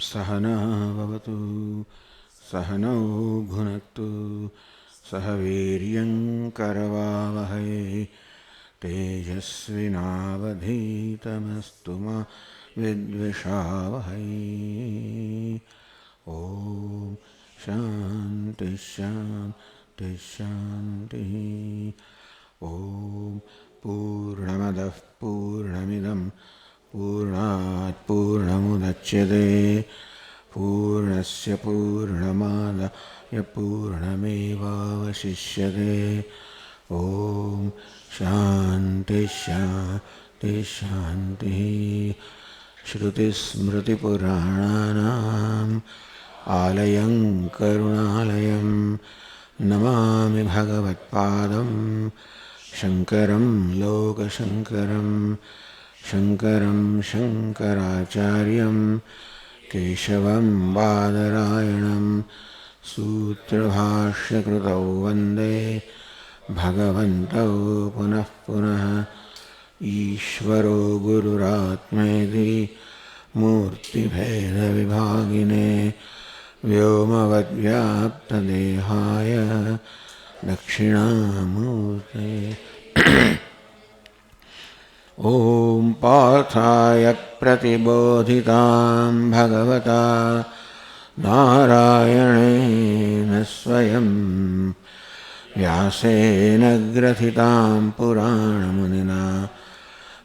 सहना भवतु सहनौ भुनक्तु सह वीर्यं करवावहै तेजस्विनावधीतमस्तु मा विद्विषावहै। ॐ शान्ति शान्ति शान्तिः। ॐ पूर्णमदः पूर्णमिदं पूर्णात् पूर्णमुदच्यते पूर्णस्य पूर्णमादाय पूर्णमेवावशिष्यते। ॐ शान्ति शान्ति शान्तिः। श्रुतिस्मृतिपुराणानाम् आलयं करुणालयं नमामि भगवत्पादं शङ्करं लोकशङ्करं शङ्करं शङ्कराचार्यं केशवं बादरायणं सूत्रभाष्यकृतौ वन्दे भगवन्तौ पुनः पुनः। ईश्वरो गुरुरात्मेति मूर्तिभेदविभागिने व्योमवद्व्याप्तदेहाय दक्षिणामूर्ते। ॐ पार्थाय प्रतिबोधितां भगवता नारायणेन स्वयं व्यासेन ग्रथितां पुराणमुनिना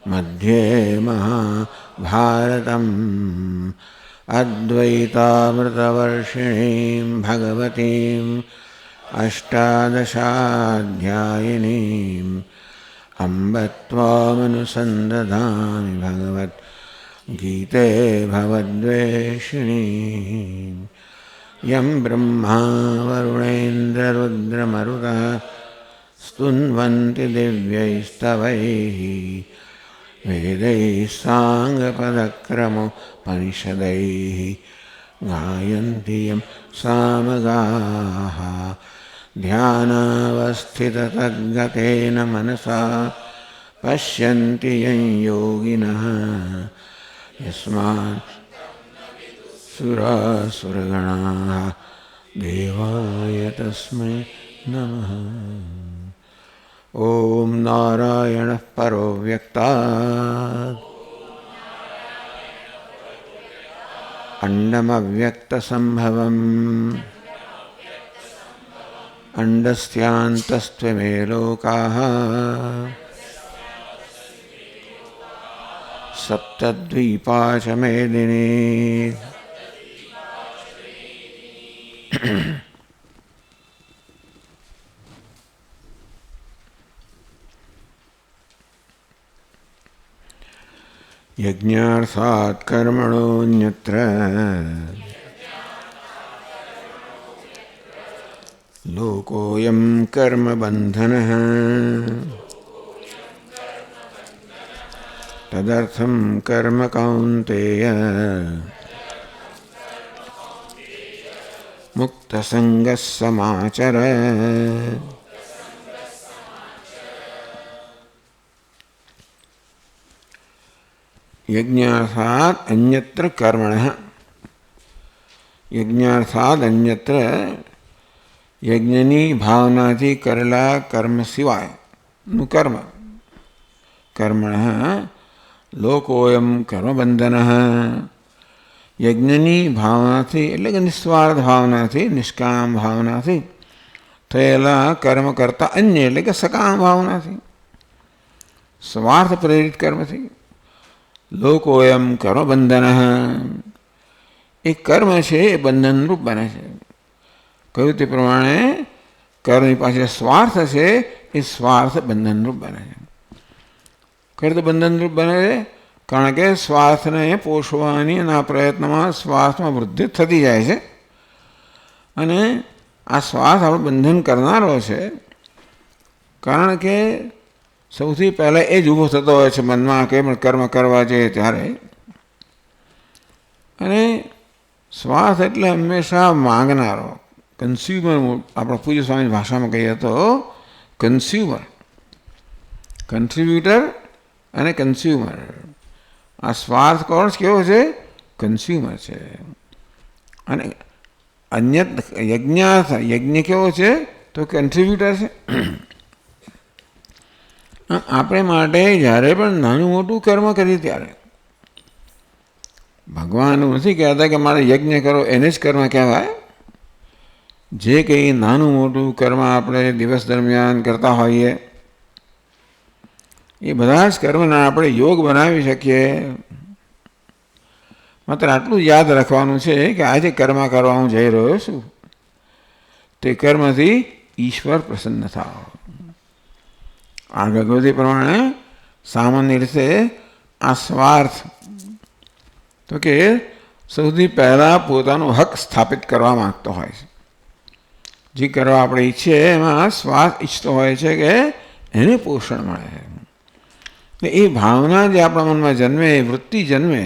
मध्ये महाभारतम् अद्वैतामृतवर्षिणीं भगवतीम् अष्टादशाध्यायिनीम् अम्ब त्वामनुसन्दधामि भगवद्गीते भवद्वेषिणीम्। यं ब्रह्मा वरुणेन्द्ररुद्रमरुतः स्तुन्वन्ति दिव्यैस्तवैः वेदैः साङ्गपदक्रमोपनिषदैः गायन्ति यं सामगाः ध्यानावस्थिततद्गतेन मनसा पश्यन्ति यं योगिनः यस्मात् सुरासुरगणाः देवाय तस्मै नमः। ॐ नारायणः परो व्यक्तात् अण्डमव्यक्तसम्भवम् अण्डस्यान्तस्त्वमे लोकाः सप्तद्वीपा च मेदिनी। यज्ञार्थात् कर्मणोऽन्यत्र लोकोऽयं कर्मबन्धनः तदर्थं कर्म कौन्तेय मुक्तसङ्गः समाचर। यज्ञार्थात् अन्यत्र कर्मणः। यज्ञार्थात् अन्यत्र यज्ञनी भावना थी करेला कर्म सिवाय नु कर्म कर्मणः लोकोयम कर्म बंधनः। यज्ञनी भावना थी એટલે કે નિસ્વાર્થ ભાવના થી નિષ્કામ ભાવના થી થયેલા કર્મ કરતા અન્ય એટલે કે સકામ ભાવના થી સ્વાર્થ પ્રેરિત કર્મ થી લોકોયમ કર્મ બંધનઃ એ કર્મ છે એ બંધન રૂપ બને છે। કહ્યું તે પ્રમાણે કર્મની પાસે સ્વાર્થ છે એ સ્વાર્થ બંધન રૂપ બને છે। ખરેખર તો બંધન રૂપ બને છે કારણ કે સ્વાર્થને પોષવાની અને આ પ્રયત્નમાં સ્વાર્થમાં વૃદ્ધિ થતી જાય છે અને આ સ્વાર્થ આપણું બંધન કરનારો છે। કારણ કે સૌથી પહેલાં એ જ ઊભો થતો હોય છે મનમાં કે કર્મ કરવા જઈએ ત્યારે। અને સ્વાર્થ એટલે હંમેશા માંગનારો કન્સ્યુમર। આપણા પૂજ્ય સ્વામી ભાષામાં કહીએ તો કન્સ્યુમર કન્ટ્રીબ્યુટર અને કન્સ્યુમર। આ સ્વાર્થ કોણ કેવો છે? કન્સ્યુમર છે। અને અન્ય યજ્ઞાર્થ, યજ્ઞ કેવો છે તો કન્ટ્રીબ્યુટર છે. આપણે માટે જ્યારે પણ નાનું મોટું કર્મ કરીએ ત્યારે ભગવાન નથી કહેતા કે મારે યજ્ઞ કરો એને જ કર્મ કહેવાય. જે કંઈ નાનું મોટું કર્મ આપણે દિવસ દરમિયાન કરતા હોઈએ એ બધા જ કર્મને આપણે યોગ બનાવી શકીએ. માત્ર આટલું યાદ રાખવાનું છે કે આજે કર્મ કરવા હું જઈ રહ્યો છું તે કર્મથી ઈશ્વર પ્રસન્ન થાવ. આ ભગવતી પ્રમાણે સામાન્ય રીતે આ સ્વાર્થ તો કે સૌથી પહેલાં પોતાનો હક સ્થાપિત કરવા માગતો હોય છે. જે કરવા આપણે ઈચ્છીએ એમાં સ્વાર્થ ઈચ્છતો હોય છે કે એને પોષણ મળે. એ ભાવના જે આપણા મનમાં જન્મે, એ વૃત્તિ જન્મે,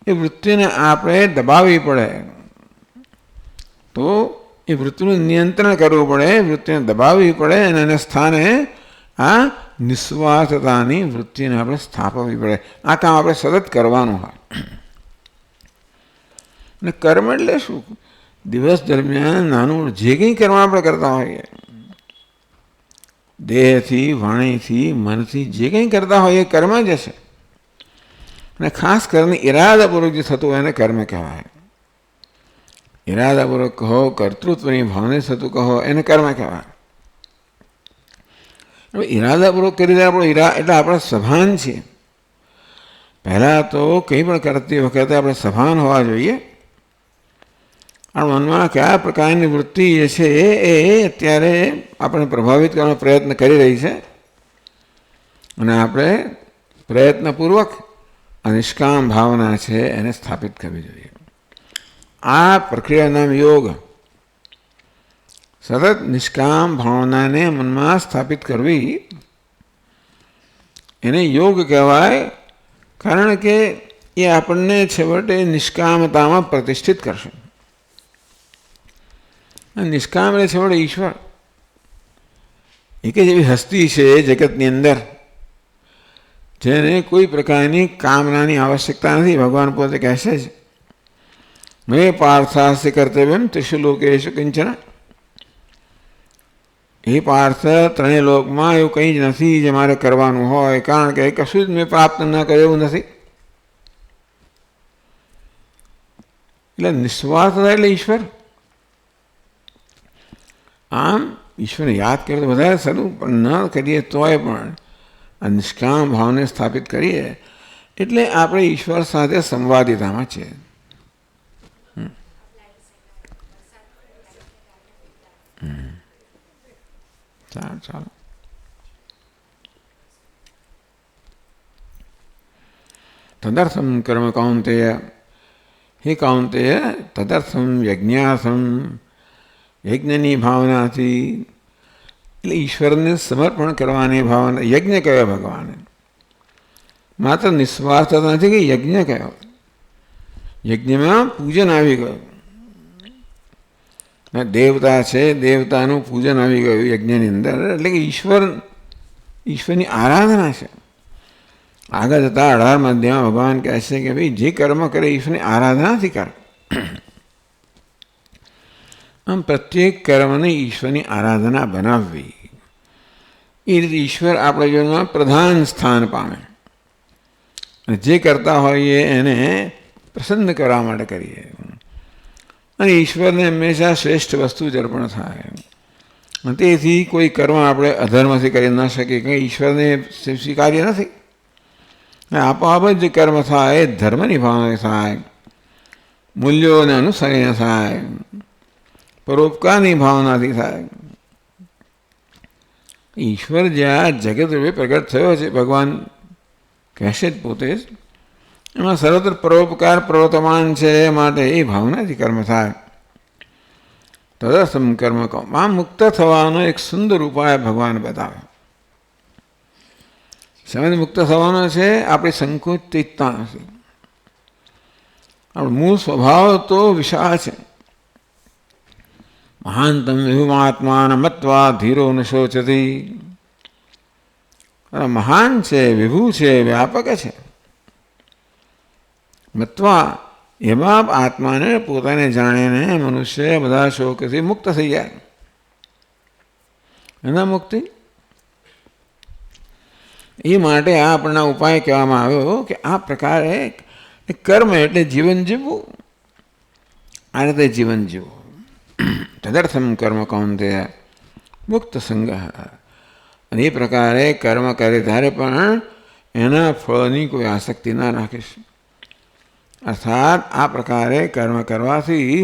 એ વૃત્તિને આપણે દબાવવી પડે. તો એ વૃત્તિનું નિયંત્રણ કરવું પડે, વૃત્તિને દબાવવી પડે અને એને સ્થાને આ નિસ્વાર્થતાની વૃત્તિને આપણે સ્થાપવવી પડે. આ કામ આપણે સતત કરવાનું હોય. અને કર્મ એટલે શું? દિવસ દરમિયાન નાનું જે કંઈ કર્મ આપણે કરતા હોઈએ, દેહથી, વાણીથી, મનથી જે કંઈ કરતા હોઈએ એ કર્મ જ હશે. અને ખાસ કરીને ઈરાદાપૂર્વક જે થતું હોય એને કર્મ કહેવાય. ઈરાદાપૂર્વક કહો, કર્તૃત્વની ભાવને થતું કહો એને કર્મ કહેવાય. હવે ઈરાદાપૂર્વક કરી દે આપણો એટલે આપણે સભાન છીએ. પહેલાં તો કંઈ પણ કરતી વખતે આપણે સભાન હોવા જોઈએ. આપણા મનમાં કયા પ્રકારની વૃત્તિ જે છે એ અત્યારે આપણે પ્રભાવિત કરવાનો પ્રયત્ન કરી રહી છે અને આપણે પ્રયત્નપૂર્વક આ નિષ્કામ ભાવના છે એને સ્થાપિત કરવી જોઈએ. આ પ્રક્રિયાનું નામ યોગ. સતત નિષ્કામ ભાવનાને મનમાં સ્થાપિત કરવી એને યોગ કહેવાય. કારણ કે એ આપણને છેવટે નિષ્કામતામાં પ્રતિષ્ઠિત કરશે. નિષ્કામ એટલે છેવટે ઈશ્વર. એક જ એવી હસ્તી છે જગતની અંદર જેને કોઈ પ્રકારની કામનાની આવશ્યકતા નથી. ભગવાન પોતે કહેશે જ, મેં પાર્થાસ્ય કર્તવ્યમ ત્રિષુ લોકેષુ કિંચન. એ પાર્થ, ત્રણેય લોકમાં એવું કંઈ જ નથી જે મારે કરવાનું હોય, કારણ કે કશું જ મેં પ્રાપ્ત ન કર્યું એવું નથી. એટલે નિસ્વાર્થતા એટલે ઈશ્વર. આમ ઈશ્વરને યાદ કરીએ તો વધારે સારું, પણ ન કરીએ તોય પણ આ નિષ્કામ ભાવને સ્થાપિત કરીએ એટલે આપણે ઈશ્વર સાથે સંવાદિતામાં છે. ચાલો. તદર્થમ કર્મ કૌંતેય, હે કૌંતેય, તદર્થમ યજ્ઞાર્થમ, યજ્ઞની ભાવનાથી એટલે ઈશ્વરને સમર્પણ કરવાની ભાવના. યજ્ઞ કયો ભગવાને? માત્ર નિસ્વાર્થતા નથી કે યજ્ઞ કયો. યજ્ઞમાં પૂજન આવી ગયું. દેવતા છે, દેવતાનું પૂજન આવી ગયું યજ્ઞની અંદર. એટલે કે ઈશ્વરની આરાધના છે. આગળ જતા 18મા અધ્યાયમાં ભગવાન કહે છે કે ભાઈ જે કર્મ કરે ઈશ્વરની આરાધનાથી કરે. આમ પ્રત્યેક કર્મને ઈશ્વરની આરાધના બનાવવી, એ રીતે ઈશ્વર આપણા જીવનમાં પ્રધાન સ્થાન પામે. અને જે કરતા હોઈએ એને પ્રસન્ન કરવા માટે કરીએ. અને ઈશ્વરને હંમેશા શ્રેષ્ઠ વસ્તુ જ અર્પણ થાય. તેથી કોઈ કર્મ આપણે અધર્મથી કરી ન શકીએ, કંઈ ઈશ્વરને સ્વીકાર્ય નથી. આપોઆપ જ જે કર્મ થાય એ ધર્મની ભાવના થાય, મૂલ્યોને અનુસરીને થાય, પરોપકારની ભાવનાથી થાય. ઈશ્વર જ્યાં જગત રૂપે પ્રગટ થયો છે, ભગવાન કહેશે જ પોતે જ, એમાં સર્વત્ર પરોપકાર પ્રવર્તમાન છે. માટે એ ભાવનાથી કર્મ થાય. તદર્થમ કર્મ કહો. આ મુક્ત થવાનો એક સુંદર ઉપાય ભગવાન બતાવે. સમય મુક્ત થવાનો છે આપણી સંકુચિતતા નથી. આપણો મૂળ સ્વભાવ તો વિશાળ છે. મહાનતમ વિભુમાત્માન મત્વા ધીરો ન શોચતી. મહાન છે, વિભુ છે, વ્યાપક છે. મત્વા એમાં આત્માને પોતાને જાણીને મનુષ્ય બધા શોકથી મુક્ત થઈ જાય. એના મુક્તિ એ માટે આ આપણને ઉપાય કહેવામાં આવ્યો કે આ પ્રકારે કર્મ એટલે જીવન જીવવું. આ રીતે જીવન જીવવું. તદર્થમ કર્મ કૌંતેય મુક્ત સંગ. અને એ પ્રકારે કર્મ કરે ત્યારે પણ એના ફળની કોઈ આસક્તિ ના રાખીશ. અર્થાત આ પ્રકારે કર્મ કરવાથી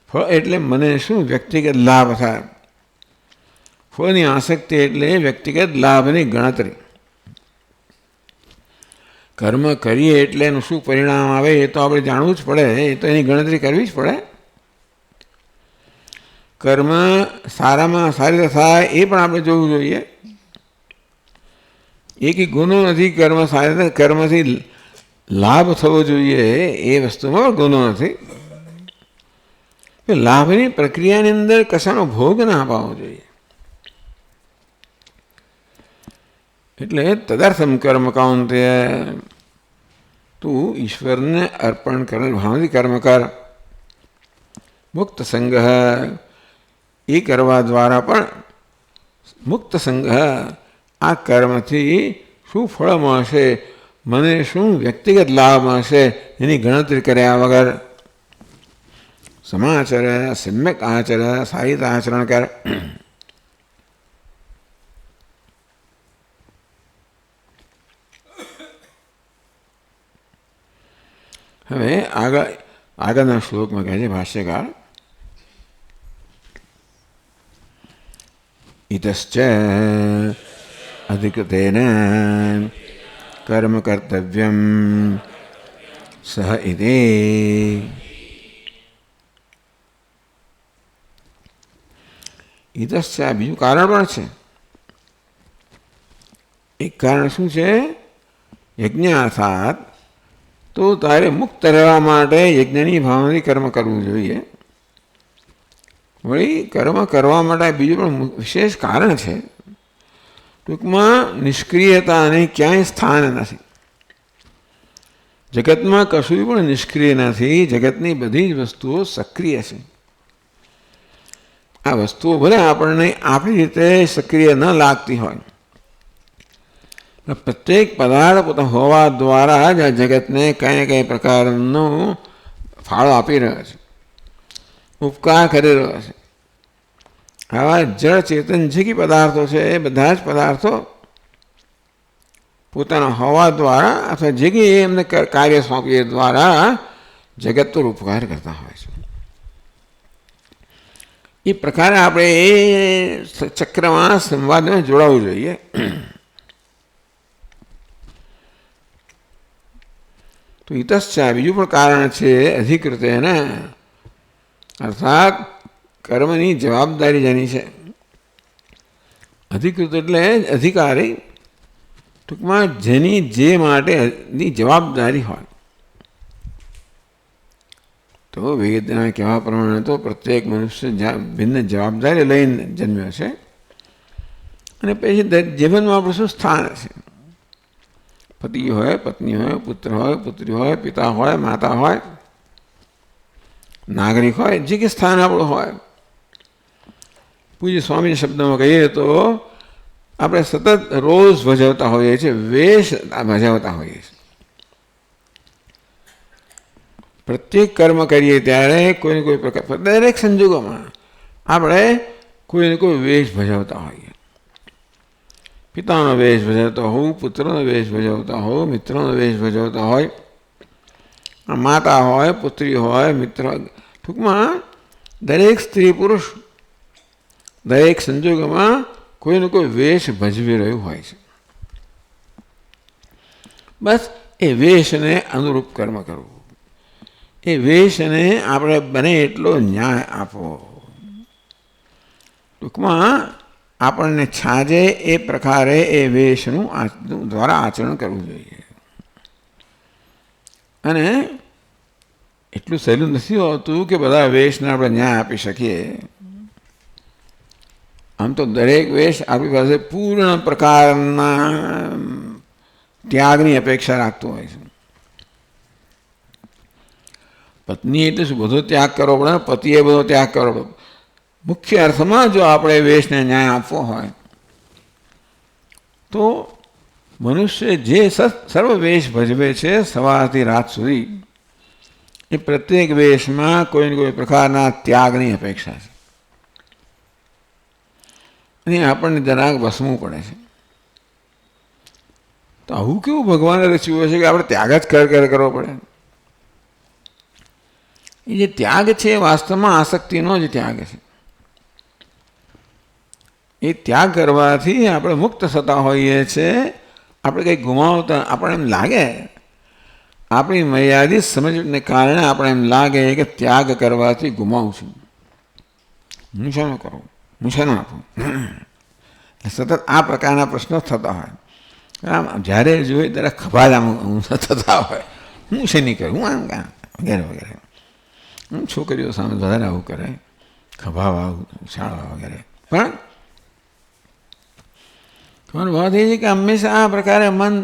ફળ એટલે મને શું વ્યક્તિગત લાભ થાય. ફળની આસક્તિ એટલે વ્યક્તિગત લાભની ગણતરી. કર્મ કરીએ એટલે એનું શું પરિણામ આવે એ તો આપણે જાણવું જ પડે. એ તો એની ગણતરી કરવી જ પડે. કર્મ સારામાં સારી રીતે થાય એ પણ આપણે જોવું જોઈએ. એક ગુનો નથી કર્મ સારી રીતે કર્મથી લાભ થવો જોઈએ એ વસ્તુમાં ગુનો નથી. લાભની પ્રક્રિયાની અંદર કશાનો ભોગ ના અપાવવો જોઈએ. એટલે તદર્થમ કર્મ કૌંતેય તું ઈશ્વરને અર્પણ કરેલ ભાવથી કર્મ કર. મુક્ત સંગ એ કરવા દ્વારા પણ મુક્ત સંગ આ કર્મથી શું ફળ મળશે, મને શું વ્યક્તિગત લાભ મળશે એની ગણતરી કર્યા વગર સમાચર સમ્યક આચર સારી રીતે આચરણ કર. હવે આગળના શ્લોકમાં કહે છે ભાષ્યકાર ઇતશ્ચ અધિકૃતેન કર્મ કર્તવ્યમ સહ ઇતિ. ઇતશ્ચ બીજું કારણ પણ છે. એક કારણ શું છે? યજ્ઞ અર્થાત તો તારે મુક્ત રહેવા માટે યજ્ઞની ભાવનાથી કર્મ કરવું જોઈએ. વળી કર્મ કરવા માટે બીજું પણ વિશેષ કારણ છે. ટૂંકમાં નિષ્ક્રિયતાને ક્યાંય સ્થાન નથી. જગતમાં કશું પણ નિષ્ક્રિય નથી. જગતની બધી જ વસ્તુઓ સક્રિય છે. આ વસ્તુઓ ભલે આપણને આપણી રીતે સક્રિય ન લાગતી હોય, પ્રત્યેક પદાર્થ પોતા હોવા દ્વારા જ આ જગતને કંઈ ને કંઈ પ્રકારનો ફાળો આપી રહ્યો છે, ઉપકાર કરી રહ્યો છે. આવા જળ ચેતન જે કે પદાર્થો છે એ બધા જ પદાર્થો પોતાના હોવા દ્વારા અથવા જે કે એમને કાર્ય સોંપીએ દ્વારા જગત પર ઉપકાર કરતા હોય છે. એ પ્રકારે આપણે એ ચક્રમાં સંવાદમાં જોડાવવું જોઈએ. તો ઇતશ્ચા બીજું પણ કારણ છે અધિકૃત એને અર્થાત કર્મની જવાબદારી જેની છે. અધિકૃત એટલે અધિકારી, ટૂંકમાં જેની જે માટેની જવાબદારી હોય. તો વેદના કહેવા પ્રમાણે તો પ્રત્યેક મનુષ્ય ભિન્ન જવાબદારી લઈને જન્મ્યો છે. અને પછી જીવનમાં આપણું શું સ્થાન છે? પતિ હોય, પત્ની હોય, પુત્ર હોય, પુત્રી હોય, પિતા હોય, માતા હોય, નાગરિક હોય, જે કે સ્થાન આપણું હોય. પૂજ્ય સ્વામી શબ્દમાં કહીએ તો આપણે સતત રોજ ભજવતા હોઈએ છીએ, વેશ ભજવતા હોઈએ છીએ. પ્રત્યેક કર્મ કરીએ ત્યારે કોઈને કોઈ પ્રકાર દરેક સંજોગોમાં આપણે કોઈને કોઈ વેશ ભજવતા હોઈએ. પિતાનો વેશ ભજવતા હોઉં, પુત્રનો વેશ ભજવતા હોઉં, મિત્રનો વેશ ભજવતા હોય, માતા હોય, પુત્રી હોય, મિત્ર, ટૂંકમાં દરેક સ્ત્રી પુરુષ દરેક સંજોગોમાં કોઈને કોઈ વેશ ભજવી રહ્યું હોય છે. બસ એ વેશને અનુરૂપ કર્મ કરવું. એ વેશને આપણે બને એટલો ન્યાય આપવો. ટૂંકમાં આપણને છાજે એ પ્રકારે એ વેશનું દ્વારા આચરણ કરવું જોઈએ. અને એટલું સહેલું નથી હોતું કે બધા વેશને આપણે ન્યાય આપી શકીએ. આમ તો દરેક વેશ આપણી પાસે પૂર્ણ પ્રકારના ત્યાગની અપેક્ષા રાખતો હોય છે. પત્ની એટલે શું? બધો ત્યાગ કરવો પડે, પતિએ બધો ત્યાગ કરવો પડે. મુખ્ય અર્થમાં જો આપણે વેશને ન્યાય આપવો હોય તો મનુષ્ય જે સર્વ વેશ ભજવે છે સવારથી રાત સુધી, એ પ્રત્યેક વેશમાં કોઈને કોઈ પ્રકારના ત્યાગની અપેક્ષા છે. અને આપણને જરાક વસવું પડે છે. તો આવું કેવું ભગવાને રચ્યું છે કે આપણે ત્યાગ જ કરવો પડે? એ જે ત્યાગ છે એ વાસ્તવમાં આસક્તિનો જ ત્યાગ છે. એ ત્યાગ કરવાથી આપણે મુક્ત થતા હોઈએ છીએ. આપણે કંઈક ગુમાવતા આપણે એમ લાગે, આપણી મર્યાદિત સમજને કારણે આપણે એમ લાગે કે ત્યાગ કરવાથી ગુમાવું છું, હું શાનો કરું, હું શાનો આપું. સતત આ પ્રકારના પ્રશ્નો થતા હોય. આમ જ્યારે જોઈએ ત્યારે ખભા આમ થતા હોય, હું શેની કરું, હું આમ કામ વગેરે વગેરે. છોકરીઓ સામે વધારે આવું કરે, ખભા આવું શાળા વગેરે. પણ તમારી વાત એ છે કે હંમેશા આ પ્રકારે મન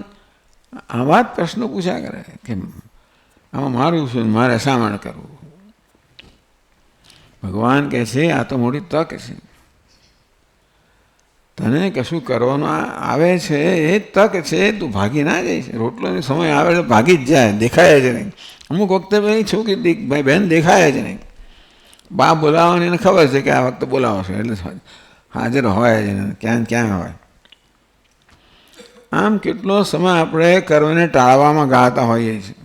આવા જ પ્રશ્નો પૂછ્યા કરે કે આમાં મારું શું, મારે શા માટે કરવું. ભગવાન કહે છે આ તો મોટી તક છે. તને કશું કરવાનું આવે છે એ તક છે, તું ભાગી ના જઈશ. રોટલોનો સમય આવે તો ભાગી જ જાય, દેખાય જ નહીં. અમુક વખતે ભાઈ છોકરી ભાઈ બહેન દેખાય જ નહીં. બાપ બોલાવવાની એને ખબર છે કે આ વખતે બોલાવશો એટલે હાજર હોય જ નહીં, ક્યાં ક્યાં હોય. આમ કેટલો સમય આપણે કર્મને ટાળવામાં ગાળતા હોઈએ છીએ.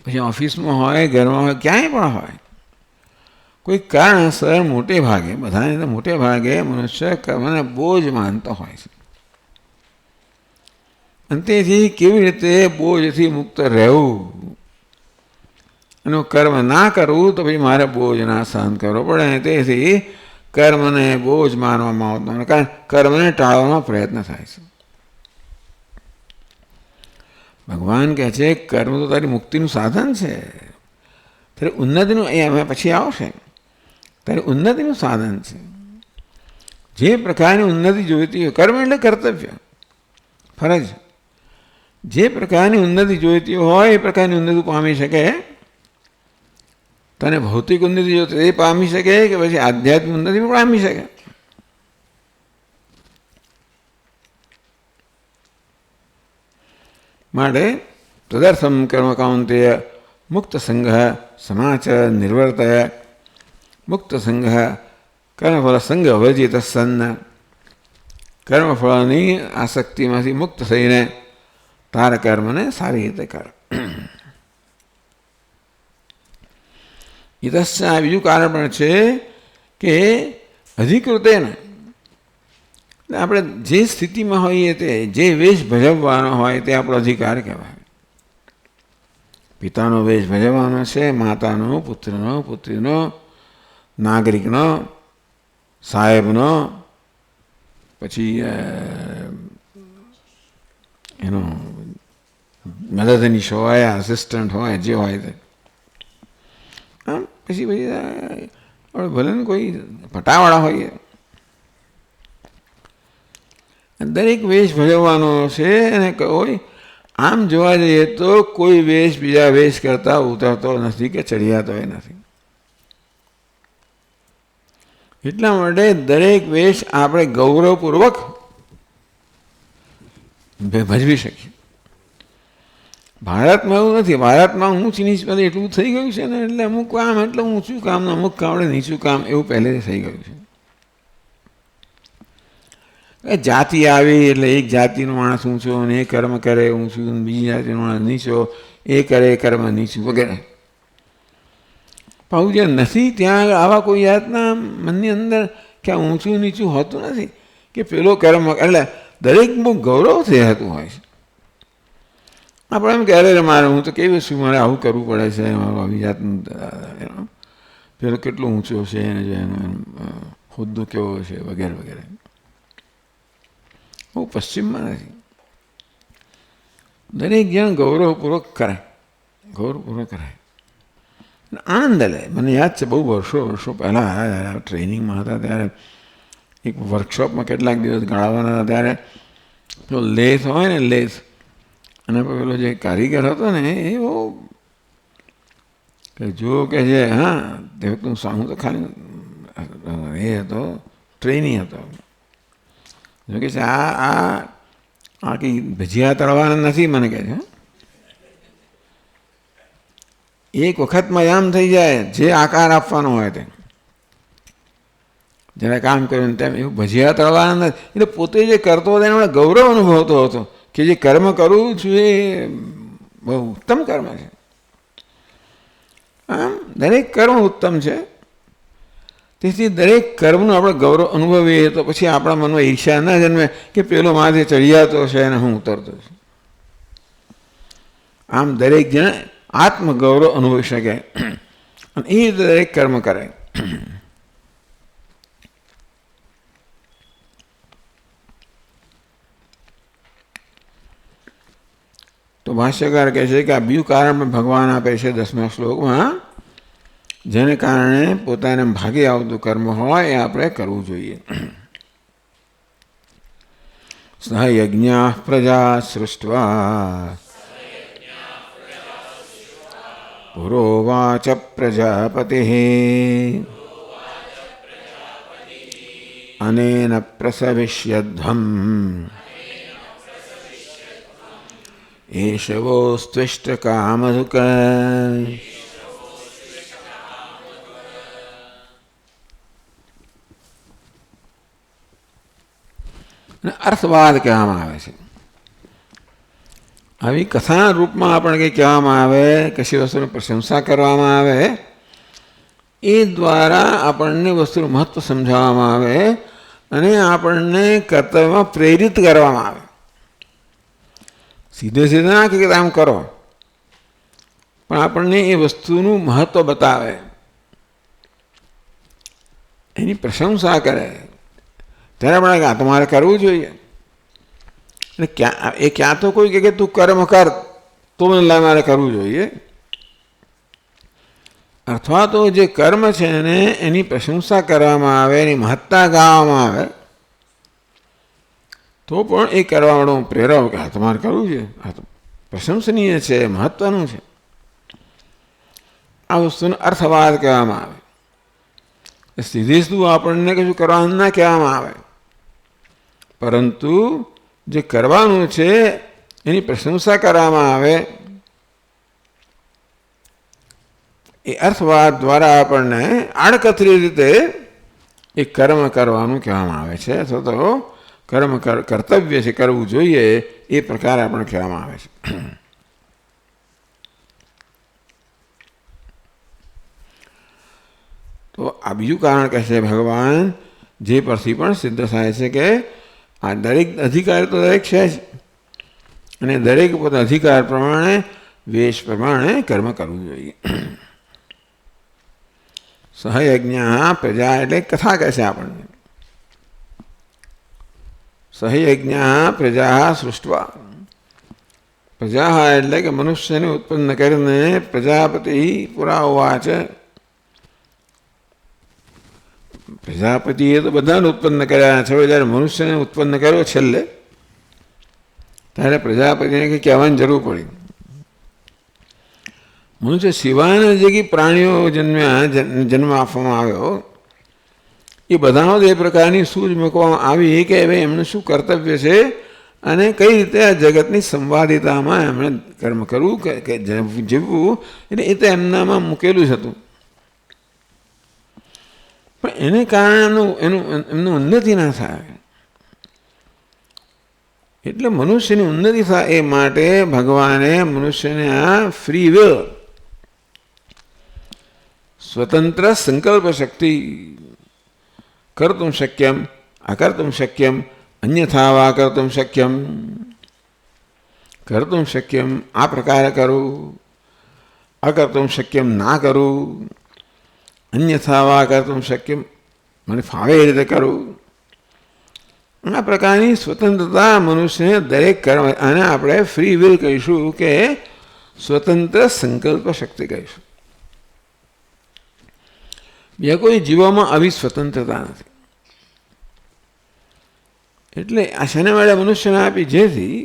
પછી ઓફિસમાં હોય, ઘરમાં હોય, ક્યાંય પણ હોય, કોઈ કારણસર મોટે ભાગે, બધાને મોટે ભાગે મનુષ્ય કર્મને બોજ માનતો હોય છે. અને તેથી કેવી રીતે બોજથી મુક્ત રહેવું, એનું કર્મ ના કરવું તો પછી મારે બોજ ના સહન કરવો પડે. તેથી કર્મને બોજ માનવામાં આવતો નથી, કારણ કર્મને ટાળવાનો પ્રયત્ન થાય છે. ભગવાન કહે છે કર્મ તો તારી મુક્તિનું સાધન છે, તારી ઉન્નતિનું, એ અમે પછી આવશે, તારી ઉન્નતિનું સાધન છે. જે પ્રકારની ઉન્નતિ જોઈતી હોય, કર્મ એટલે કર્તવ્ય, ફરજ. જે પ્રકારની ઉન્નતિ જોઈતી હોય એ પ્રકારની ઉન્નતિ પામી શકે. તને ભૌતિક ઉન્નતિ જોઈતી એ પામી શકે કે પછી આધ્યાત્મિક ઉન્નતિ પણ પામી શકે. માટે તદર્થમ કર્મ કૌંતેય મુક્ત સંઘ સમાચ નિર્વર્તય. મુક્ત સંઘ કર્મફળ સંઘ વર્જિત સન્ન. કર્મફળની આસક્તિમાંથી મુક્ત થઈને તાર કર્મને સારી રીતે કર. ઇતસ્ય બીજું કારણ પણ છે કે અધિકૃતેને આપણે જે સ્થિતિમાં હોઈએ તે, જે વેશ ભજવવાનો હોય તે આપણો અધિકાર કહેવાય. પિતાનો વેશ ભજવવાનો છે, માતાનો, પુત્રનો, પુત્રીનો, નાગરિકનો, સાહેબનો, પછી એનો મદદનીશ હોય, આસિસ્ટન્ટ હોય, જે હોય તે. આમ પછી ભલે ને કોઈ પટાવાળા હોઈએ, દરેક વેશ ભજવવાનો છે. અને કોઈ આમ જોવા જઈએ તો કોઈ વેશ બીજા વેશ કરતાં ઉતરતો નથી કે ચડિયાતો નથી. એટલા માટે દરેક વેશ આપણે ગૌરવપૂર્વક ભજવી શકીએ. ભારતમાં એવું નથી. ભારતમાં ઊંચ નીચ બધું એટલું થઈ ગયું છે ને, એટલે અમુક કામ એટલે ઊંચું કામ ને અમુક કામ એટલે નીચું કામ, એવું પહેલેથી થઈ ગયું છે. જાતિ આવી એટલે એક જાતિનો માણસ ઊંચો અને એ કર્મ કરે ઊંચું, બીજી જાતિનો માણસ નીચો, એ કરે કર્મ નીચું વગેરે. પણ જે નથી ત્યાં આવા કોઈ જાતના મનની અંદર ક્યાં ઊંચું નીચું હોતું નથી કે પેલો કર્મ, એટલે દરેક બહુ ગૌરવથી રહેતું હોય છે. આપણે એમ કે અરે મારે હું તો કેવી છું, મારે આવું કરવું પડે છે, મારું આવી જાતનું પેલો કેટલો ઊંચો છે, એનો હોદ્દો કેવો છે વગેરે વગેરે. બહુ પશ્ચિમમાં નથી. દરેક જણ ગૌરવપૂર્વક કરે, ગૌરવપૂર્વક કરે, આનંદ લે. મને યાદ છે બહુ વર્ષો પહેલાં ટ્રેનિંગમાં હતા ત્યારે એક વર્કશોપમાં કેટલાક દિવસ ગાળવાના હતા. ત્યારે પેલો લેથ હોય ને, લેથ, અને પેલો જે કારીગર હતો ને એ બહુ કે જો કે છે હા તે વખતે હું તો ખાલી એ હતો ટ્રેની હતો. જો કે છે આ કંઈ ભજીયા તળવાના નથી મને કહે છે. એક વખતમાં આમ થઈ જાય જે આકાર આપવાનો હોય તે જ્યારે કામ કર્યું તેમ એવું ભજીયા તળવાના નથી. એટલે પોતે જે કરતો હતો એને ગૌરવ અનુભવતો હતો કે જે કર્મ કરું છું એ બહુ ઉત્તમ કર્મ છે. આમ દરેક કર્મ ઉત્તમ છે. તેથી દરેક કર્મનું આપણે ગૌરવ અનુભવીએ તો પછી આપણા મનમાં ઈર્ષ્યા ના જન્મે કે પેલો માથે ચડિયાતો છે અને હું ઉતરતો છું. આમ દરેક જણ આત્મગૌરવ અનુભવી શકે અને એ રીતે દરેક કર્મ કરે. તો ભાષ્યકાર કહે છે કે આ બીજું કારણ ભગવાન આપે છે 10મા શ્લોકમાં, જેને કારણે પોતાને ભાગે આવતું કર્મ હોય એ આપણે કરવું જોઈએ. સહ યજ્ઞા પ્રજા સૃષ્ટવા પુરોવાચ પ્રજાપતિ અનેન પ્રસવિષ્યધ્વમ એષવોસ્ત્વિષ્ટ કામધુક. અર્થવાદ કહેવામાં આવે છે. આવી કથાના રૂપમાં આપણે કંઈ કહેવામાં આવે, કશી વસ્તુની પ્રશંસા કરવામાં આવે, એ દ્વારા આપણને વસ્તુનું મહત્વ સમજાવવામાં આવે અને આપણને કર્તવ્યમાં પ્રેરિત કરવામાં આવે. સીધે સીધે ના કે આમ કરો, પણ આપણને એ વસ્તુનું મહત્વ બતાવે, એની પ્રશંસા કરે, ત્યારે આપણે આ તમારે કરવું જોઈએ. એટલે ક્યાં તો કોઈ કે તું કર્મ કર તો મને મારે કરવું જોઈએ, અથવા તો જે કર્મ છે એને એની પ્રશંસા કરવામાં આવે, એની મહત્તા ગાવામાં આવે, તો પણ એ કરવા માટે હું પ્રેરાવ કે આ તમારે કરવું છે, આ તો પ્રશંસનીય છે, મહત્વનું છે. આ વસ્તુનો અર્થવાદ કહેવામાં આવે. સીધે સીધું આપણને કશું કરવાનું ના કહેવામાં આવે, પરંતુ જે કરવાનું છે એની પ્રશંસા કરવામાં આવે. એ અર્થવાદ દ્વારા આપણને આડકતરી રીતે એ કર્મ કરવાનું કહેવામાં આવે છે, અથવા તો કર્મ કર્તવ્ય છે, કરવું જોઈએ એ પ્રકારે આપણને કહેવામાં આવે છે. તો આ બીજું કારણ કહે છે ભગવાન, જે પરથી પણ સિદ્ધ થાય છે કે આ દરેક અધિકાર તો દરેક છે જ, અને દરેક પોતા અધિકાર પ્રમાણે વેશ પ્રમાણે કર્મ કરવું જોઈએ. સહયજ્ઞ પ્રજા એટલે કથા કહે છે આપણને. સહયજ્ઞ પ્રજા સૃષ્ટવા, પ્રજા એટલે કે મનુષ્યને ઉત્પન્ન કરીને પ્રજાપતિ પુરા ઉવાચ. પ્રજાપતિએ તો બધાને ઉત્પન્ન કર્યા છે. જ્યારે મનુષ્યને ઉત્પન્ન કર્યો છેલ્લે, ત્યારે પ્રજાપતિને કંઈ કહેવાની જરૂર પડી. મનુષ્ય સિવાયના જે કંઈ પ્રાણીઓ જન્મ આપવામાં આવ્યો, એ બધાનો જ એ પ્રકારની સૂઝ મૂકવામાં આવી કે હવે એમનું શું કર્તવ્ય છે અને કઈ રીતે આ જગતની સંવાદિતામાં એમણે કર્મ કરવું કે જીવવું, એટલે એ તો એમનામાં મૂકેલું જ હતું. પણ એને કારણે એમનું ઉન્નતિ ના થાય, એટલે મનુષ્યની ઉન્નતિ થાય એ માટે ભગવાને મનુષ્યને આ ફ્રી વિલ, સ્વતંત્ર સંકલ્પ શક્તિ, કર્તુમ શક્યમ અકર્તુમ શક્યમ અન્યથા વા કર્તુમ શક્યમ, કર્તુમ શક્યમ આ પ્રકારે કરવું, અકર્તુમ શક્યમ ના કરવું, અન્યથા વા કર્તુમ શક્યમ મને ફાવે એ રીતે કરવું. આ પ્રકારની સ્વતંત્રતા મનુષ્યને દરેક કર્મ, આને આપણે ફ્રી વિલ કહીશું કે સ્વતંત્ર સંકલ્પ શક્તિ કહીશું. બીજા કોઈ જીવોમાં આવી સ્વતંત્રતા નથી. એટલે આ શેને માટે મનુષ્યને આપી, જેથી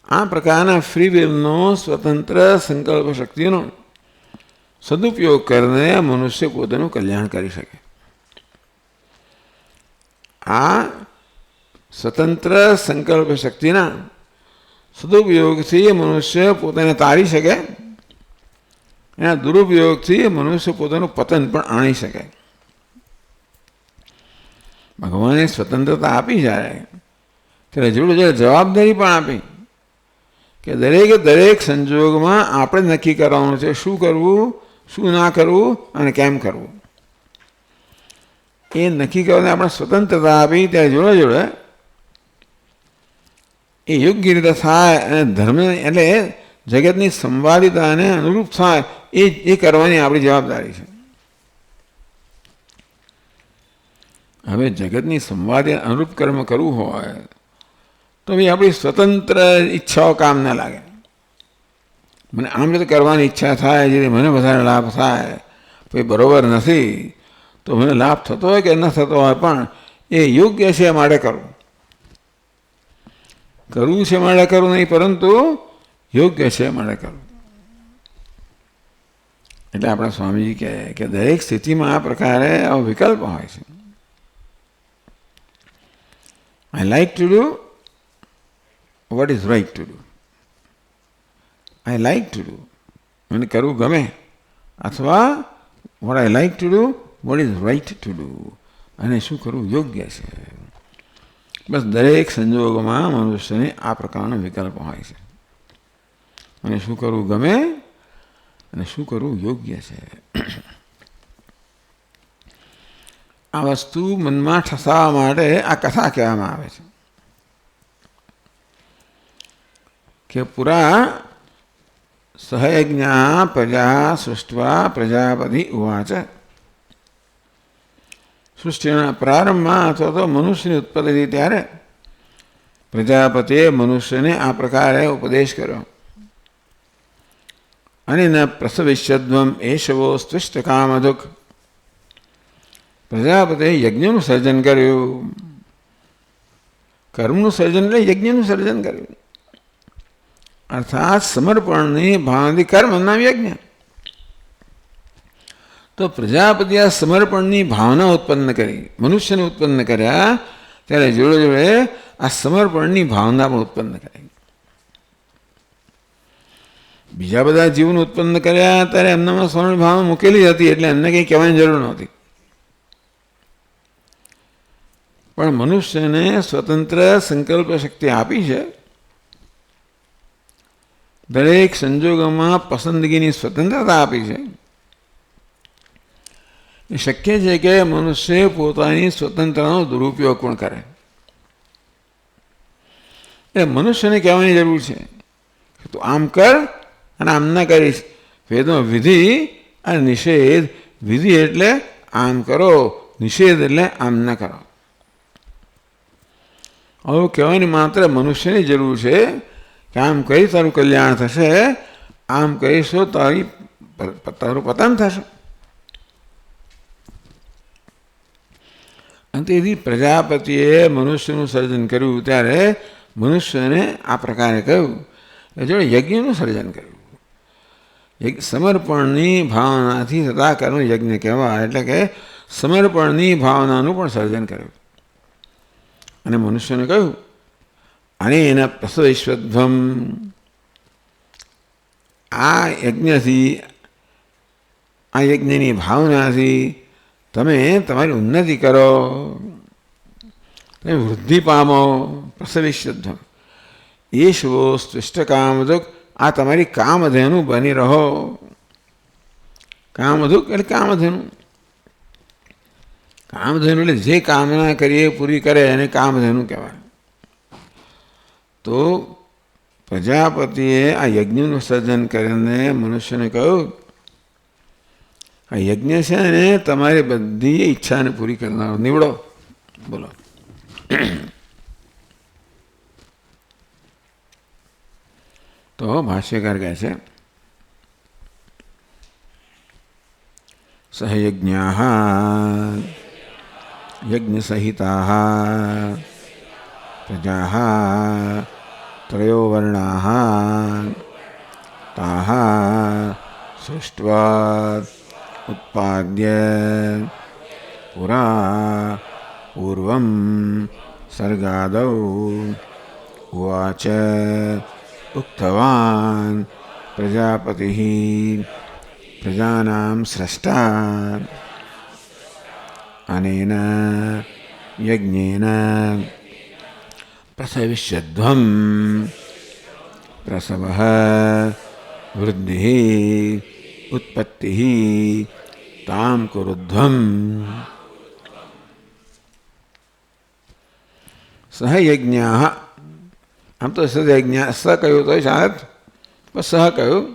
આ પ્રકારના ફ્રી વિલનો, સ્વતંત્ર સંકલ્પ શક્તિનો, સદુપયોગ કરીને મનુષ્ય પોતાનું કલ્યાણ કરી શકે. આ સ્વતંત્ર સંકલ્પ શક્તિના સદુપયોગથી મનુષ્ય પોતાને તારી શકે, એના દુરુપયોગથી મનુષ્ય પોતાનું પતન પણ આણી શકે. ભગવાને સ્વતંત્રતા આપી જાય ત્યારે જોડે જોડે જવાબદારી પણ આપી કે દરેકે દરેક સંજોગમાં આપણે નક્કી કરવાનું છે શું કરવું, શું ના કરવું અને કેમ કરવું. એ નક્કી કરવાની આપણે સ્વતંત્રતા આપી ત્યારે જોડે જોડે એ યોગ્ય રીતે થાય અને ધર્મ એટલે જગતની સંવાદિતાને અનુરૂપ થાય એ કરવાની આપણી જવાબદારી છે. હવે જગતની સંવાદે અનુરૂપ કર્મ કરવું હોય તો ભાઈ આપણી સ્વતંત્ર ઈચ્છાઓ કામ ના લાગે. મને આમ રીતે કરવાની ઈચ્છા થાય જેથી મને વધારે લાભ થાય, પછી બરાબર નથી તો મને લાભ થતો હોય કે ન થતો હોય પણ એ યોગ્ય છે માટે કરવું. કરવું છે માટે કરવું નહીં, પરંતુ યોગ્ય છે માટે કરવું. એટલે આપણા સ્વામીજી કહે કે દરેક સ્થિતિમાં આ પ્રકારે આવો વિકલ્પ હોય છે. I like to do what is right to do. I like to do. મને કરવું ગમે, અથવા what I like to do, what is right to do. અને શું કરવું યોગ્ય છે. બસ દરેક સંજોગોમાં મનુષ્યને આ પ્રકારનો વિકલ્પ હોય છે. અને શું કરવું ગમે અને શું કરવું યોગ્ય છે. આ વસ્તુ મનમાં ઠસાવવા માટે આ કથા કહેવામાં આવે છે કે પુરા સહયજ્ઞા પ્રજા સૃષ્ટવા પ્રજાપતિ ઉવાચ. સૃષ્ટિના પ્રારંભમાં અથવા તો મનુષ્યની ઉત્પત્તિ થઈ ત્યારે પ્રજાપતિએ મનુષ્યને આ પ્રકારે ઉપદેશ કર્યો. અને ન પ્રસવિષ્યદ્વમ એશવો સ્તુષ્ટ કામધુક. પ્રજાપતિએ યજ્ઞનું સર્જન કર્યું. કર્મનું સર્જન એટલે યજ્ઞનું સર્જન કર્યું. અર્થાત સમર્પણની ભાવનાથી કર્મ નામ યજ્ઞ. તો પ્રજાપતિ આ સમર્પણની ભાવના ઉત્પન્ન કરી, મનુષ્યને ઉત્પન્ન કર્યા ત્યારે જોડે જોડે આ સમર્પણની ભાવના પણ ઉત્પન્ન કરી. બીજા બધા જીવન ઉત્પન્ન કર્યા ત્યારે એમનામાં સ્વર્ણ ભાવના મૂકેલી હતી એટલે એમને કંઈ કહેવાની જરૂર નહોતી. પણ મનુષ્યને સ્વતંત્ર સંકલ્પ શક્તિ આપી છે. દરેક સંજોગોમાં પસંદગીની સ્વતંત્રતા આપી છે. એ શક્ય છે કે મનુષ્ય પોતાની સ્વતંત્રતાનો દુરુપયોગ પણ કરે. એ મનુષ્યને કહેવાની જરૂર છે કે તું આમ કર અને આમ ના કરીશ. વેદમાં વિધિ અને નિષેધ. વિધિ એટલે આમ કરો, નિષેધ એટલે આમ ના કરો. આવું કહેવાની માત્ર મનુષ્યની જરૂર છે કે આમ કરી તારું કલ્યાણ થશે, આમ કહીશો તારું પતન થશે. અને તેથી પ્રજાપતિએ મનુષ્યનું સર્જન કર્યું ત્યારે મનુષ્યને આ પ્રકારે કહ્યું કે જોડે યજ્ઞનું સર્જન કર્યું. સમર્પણની ભાવનાથી થતા કર્મ યજ્ઞ કહેવાય. એટલે કે સમર્પણની ભાવનાનું પણ સર્જન કર્યું. અને મનુષ્યને કહ્યું અને એના પ્રસવિષ્યધ્વમ. આ યજ્ઞથી, આ યજ્ઞની ભાવનાથી તમે તમારી ઉન્નતિ કરો, તમે વૃદ્ધિ પામો. પ્રસવિષ્યધ્વમ એશવો સ્તુષ્ટ કામધુક. આ તમારી કામધેનુ બની રહો. કામધુક એટલે કામધેનુ. કામધેનુ એટલે જે કામના કરીએ પૂરી કરે એને કામધેનુ કહેવાય. તો પ્રજાપતિએ આ યજ્ઞનું સર્જન કરીને મનુષ્યને કહ્યું આ યજ્ઞ છે ને તમારી બધી ઈચ્છાને પૂરી કરનારો નીવડો. બોલો. તો ભાષ્યકાર કહે છે સહયજ્ઞા યજ્ઞસહિતા પ્રજા ત્રયો વર્ણા તાઃ सृष्ट्वा उत्पाद्य पुरा पूर्वं सर्गादौ उवाच उक्तवान् प्रजापतिः प्रजानां स्रष्टा अनेन यज्ञेन प्रसविष्यध्वं प्रसवः वृद्धिः उत्पत्तिः तां कुरुध्वम् सह यज्ञाः આમ તો સહયજ્ઞ સ કહ્યું તો શાયદ પણ સહ કહ્યું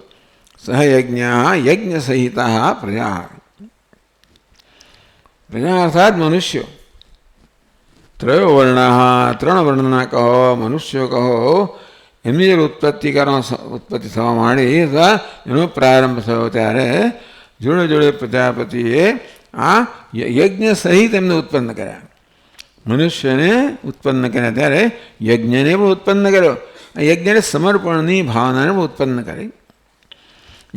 સહયજ્ઞા યજ્ઞ સહિતા પ્રજા પ્રજા અર્થાત મનુષ્યો ત્રયો વર્ણા ત્રણ વર્ણના કહો મનુષ્યો કહો એમની જે ઉત્પત્તિ થવા માંડી એનો પ્રારંભ થયો ત્યારે જોડે જોડે પ્રજાપતિએ આ યજ્ઞ સહિત એમને ઉત્પન્ન કર્યા. મનુષ્યને ઉત્પન્ન કર્યા ત્યારે યજ્ઞને પણ ઉત્પન્ન કર્યો. યજ્ઞને સમર્પણની ભાવનાને પણ ઉત્પન્ન કરી.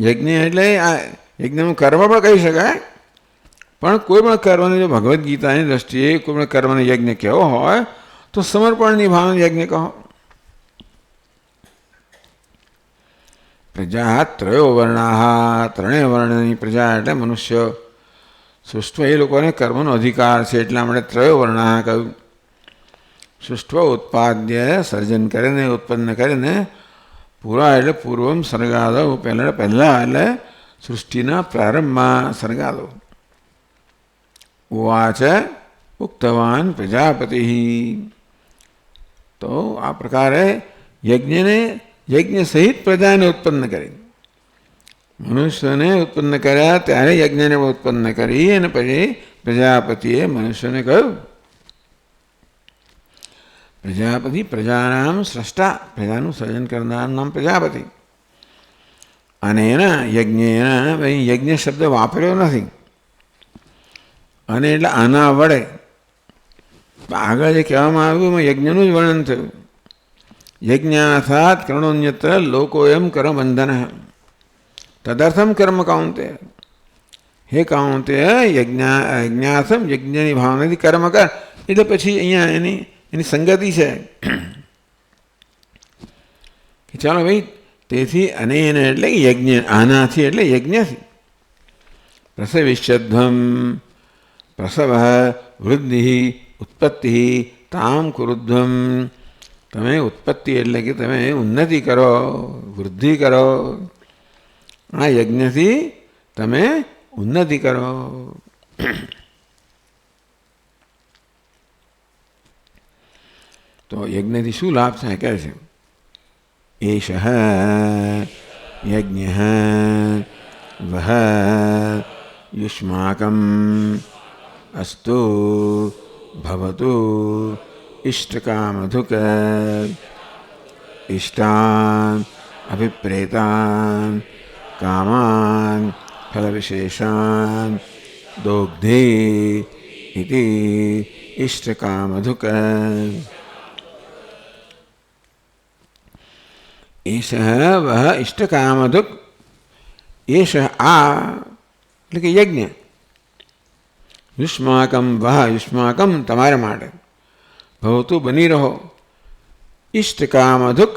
યજ્ઞ એટલે આ યજ્ઞનું કર્મ પણ કહી શકાય, પણ કોઈ પણ કર્મને જો ભગવદ્ ગીતાની દ્રષ્ટિએ કોઈ પણ કર્મને યજ્ઞ કહેવો હોય તો સમર્પણની ભાવના યજ્ઞ કહો. પ્રજા ત્રયો વર્ણા ત્રણેય વર્ણની પ્રજા એટલે મનુષ્ય સૃષ્ટિ એ લોકોને કર્મનો અધિકાર છે એટલા માટે ત્રયો વર્ણા કહ્યું. સૃષ્ટિ ઉત્પાદ્ય સર્જન કરીને ઉત્પન્ન કરીને પૂરા એટલે પૂર્વમ સર્ગાદો પહેલાં એટલે સૃષ્ટિના પ્રારંભમાં સર્ગાદો ઉવાચ ઉક્તવાન પ્રજાપતિ. તો આ પ્રકારે યજ્ઞ સહિત પ્રજાને ઉત્પન્ન કરી. મનુષ્યને ઉત્પન્ન કર્યા ત્યારે યજ્ઞને ઉત્પન્ન કરી અને પછી પ્રજાપતિએ મનુષ્યને કહ્યું. પ્રજાપતિ પ્રજાનામ સ્રષ્ટા, પ્રજાનું સર્જન કરનારનું નામ પ્રજાપતિ. અને એના યજ્ઞ યજ્ઞ શબ્દ વાપર્યો નથી. અને એટલે આના વડે આગળ જે કહેવામાં આવ્યું એમાં યજ્ઞનું જ વર્ણન થયું. યજ્ઞાથાત કર્ણોન્યત્ર લોકો એમ કર્મ બંધન તદર્થમ કર્મ કાઉન્તે. હે કાઉન્તે યજ્ઞાથમ યજ્ઞની ભાવનાથી કર્મ કર. એટલે પછી અહીંયા એની સંગતિ છે કે ચાલો ભાઈ તેથી અને એને એટલે યજ્ઞ આનાથી એટલે યજ્ઞથી પ્રસવિષ્યધ્વમ પ્રસવ વૃદ્ધિ ઉત્પત્તિ તામ કુરુધ્વમ. તમે ઉત્પત્તિ એટલે કે તમે ઉન્નતિ કરો, વૃદ્ધિ કરો. આ યજ્ઞથી તમે ઉન્નતિ કરો. તો યજ્ઞથી શું લાભ થાય કહે છે. એષ યજ્ઞ વહ યુષ્માકમ અસ્તુ ભવતુ ઇષ્ટકામધુક ઇષ્ટાન અભિપ્રેતાન કામાન ફલવિશેષાન દોગ્ધે ઇતિ ઇષ્ટકામધુક. એષ વહ ઇષ્ટકામધુક. એષ આ એટલે કે યજ્ઞ. યુષ્માકમ વહ યુષ્માકમ તમારા માટે ભવતું બની રહો. ઇષ્ટકામધુક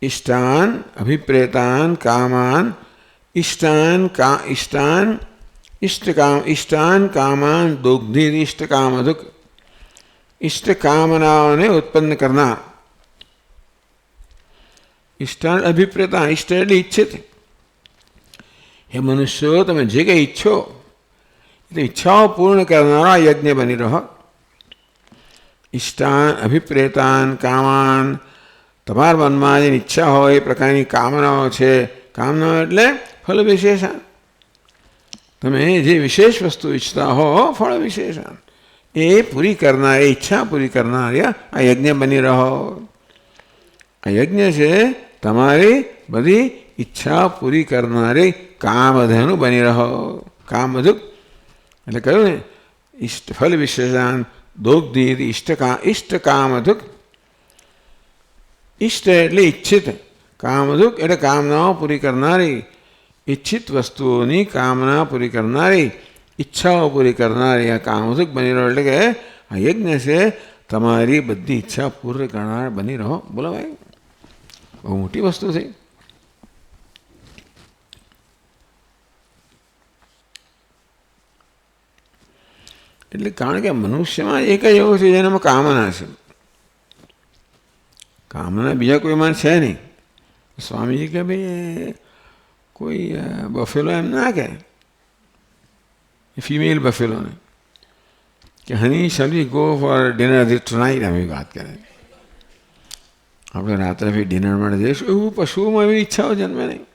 ઇષ્ટાન અભિપ્રેતાન કામાન ઇષ્ટાન કામાન દુગ્ધિ ઇષ્ટકામધુક. ઇષ્ટકામનાઓને ઉત્પન્ન કરનાર. ઇષ્ટાન અભિપ્રેતા ઇષ્ટ એટલે ઈચ્છિત. હે મનુષ્યો તમે જે કંઈ ઈચ્છો એટલે ઈચ્છાઓ પૂર્ણ કરનારા યજ્ઞ બની રહો. ઇષ્ટાન અભિપ્રેતાન કામાન તમારા મનમાં જે ઈચ્છા હોય એ પ્રકારની કામનાઓ છે. કામનાઓ એટલે ફળ વિશેષણ. તમે જે વિશેષ વસ્તુ ઈચ્છતા હો ફળ વિશેષણ એ પૂરી કરનાર, એ ઈચ્છા પૂરી કરનાર આ યજ્ઞ બની રહો. આ યજ્ઞ છે તમારી બધી ઈચ્છા પૂરી કરનારી કામધેનુ બની રહો. કામધુક એટલે કહ્યું ને ઇષ્ટ ફલ વિશેષણ દોગ્ધિ ઇષ્ટકામધુક. ઇષ્ટ એટલે ઈચ્છિત, કામધુક એટલે કામનાઓ પૂરી કરનારી. ઈચ્છિત વસ્તુઓની કામના પૂરી કરનારી, ઈચ્છાઓ પૂરી કરનારી આ કામસુખ બની રહો. એટલે કે આ યજ્ઞ છે તમારી બધી ઈચ્છા પૂરી કરનાર બની રહો. બોલો ભાઈ, બહુ મોટી વસ્તુ છે. એટલે કારણ કે મનુષ્યમાં એક જ એવું છે જેનામાં કામના છે. કામના બીજા કોઈમાં છે નહીં. સ્વામીજી કે ભાઈ કોઈ બફેલો એમ ના કે ફિમેલ બફેલોને કે honey shall we go for dinner tonight, એવી વાત કરે. આપણે રાત્રે ભાઈ ડિનર માટે જઈશું, એવું પશુઓમાં એવી ઈચ્છાઓ જન્મે નહીં.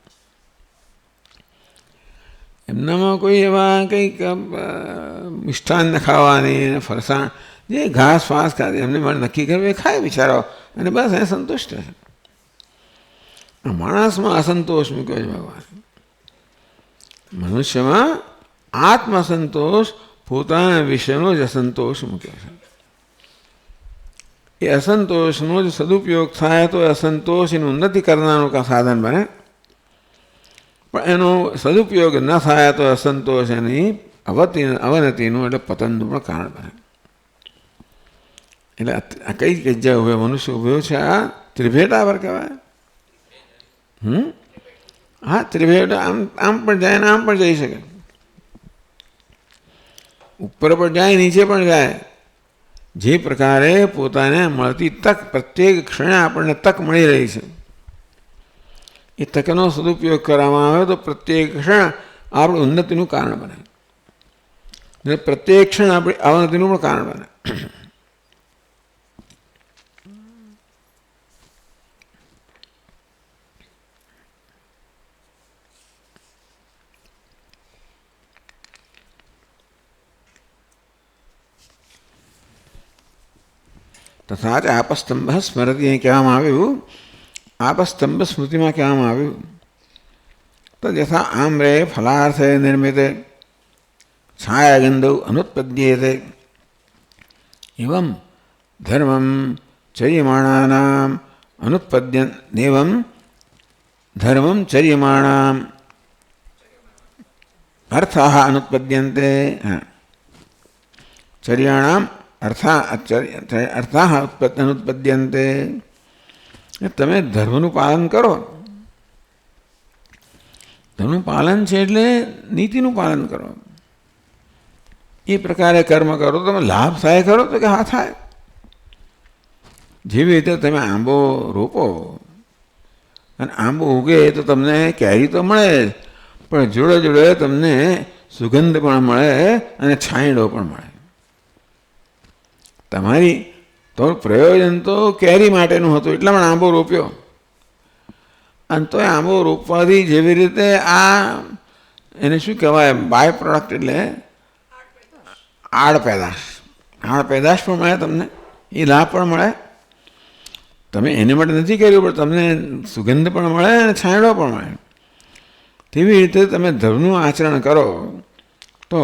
એમનામાં કોઈ એવા કંઈક મિષ્ટાન ખાવાની, ફરસાણ, જે ઘાસ ફાસ ખાતે એમને મારે નક્કી કરવું એ ખાય બિચારો, અને બસ એ સંતુષ્ટ છે. માણસમાં અસંતોષ મૂક્યો છે ભગવાન. મનુષ્યમાં આત્મસંતોષ, પોતાના વિષયનો જ અસંતોષ મૂક્યો છે. એ અસંતોષનો જ સદુપયોગ થાય તો અસંતોષ એનું ઉન્નતિ કરનારું કા સાધન બને, પણ એનો સદુપયોગ ન થાય તો અસંતોષ એની અવનતિનું એટલે પતનનું પણ કારણ બને. એટલે આ કઈ જગ્યાએ ઉભો મનુષ્ય ઉભ્યો છે? આ ત્રિભેટા પર કહેવાય. હા, ત્રિભેટા આમ પણ જાય ને આમ પણ જઈ શકે, ઉપર પણ જાય, નીચે પણ જાય. જે પ્રકારે પોતાને મળતી તક, પ્રત્યેક ક્ષણે આપણને તક મળી રહી છે, એ તકનો સદુપયોગ કરવામાં આવે તો પ્રત્યેક ક્ષણ આપણી ઉન્નતિનું કારણ બને, ને પ્રત્યેક ક્ષણ આપણી અવનતિનું પણ કારણ બને. તથા જ આપસ્તંભ સ્મરતી અહીં કહેવામાં આવ્યું. આપસ્તંભ સ્મૃતિમાં કહેવામાં આવ્યું તો યથા આમ્રે ફલાર્થે નિર્મિતે છાયાગંધૌ અનુત્પદ્યેતે એવં ધર્મમ ચર્યમાણાનામ અનુત્પદ્યન્નેવં ધર્મમ ચર્યમાણામ અર્થાઃ અનુત્પદ્યન્તે. ચર્યાણામ અર્થાઃ અનુત્પદ્યન્તે. તમે ધર્મનું પાલન કરો. ધર્મનું પાલન છે એટલે નીતિનું પાલન કરો. એ પ્રકારે કર્મ કરો, તમે લાભ થાય કરો તો કે હા થાય. જેવી રીતે તમે આંબો રોપો અને આંબો ઉગે તો તમને કેરી તો મળે, પણ જોડે જોડે તમને સુગંધ પણ મળે અને છાંયડો પણ મળે. તમારી તો પ્રયોજન તો કેરી માટેનું હતું, એટલા પણ આંબો રોપ્યો. અને તો એ આંબો રોપવાથી જેવી રીતે આ એને શું કહેવાય, બાય પ્રોડક્ટ એટલે આડ પેદાશ પણ મળે તમને, એ લાભ પણ મળે. તમે એને માટે નથી કર્યું, પણ તમને સુગંધ પણ મળે અને છાંયડો પણ મળે. તેવી રીતે તમે ધર્મનું આચરણ કરો તો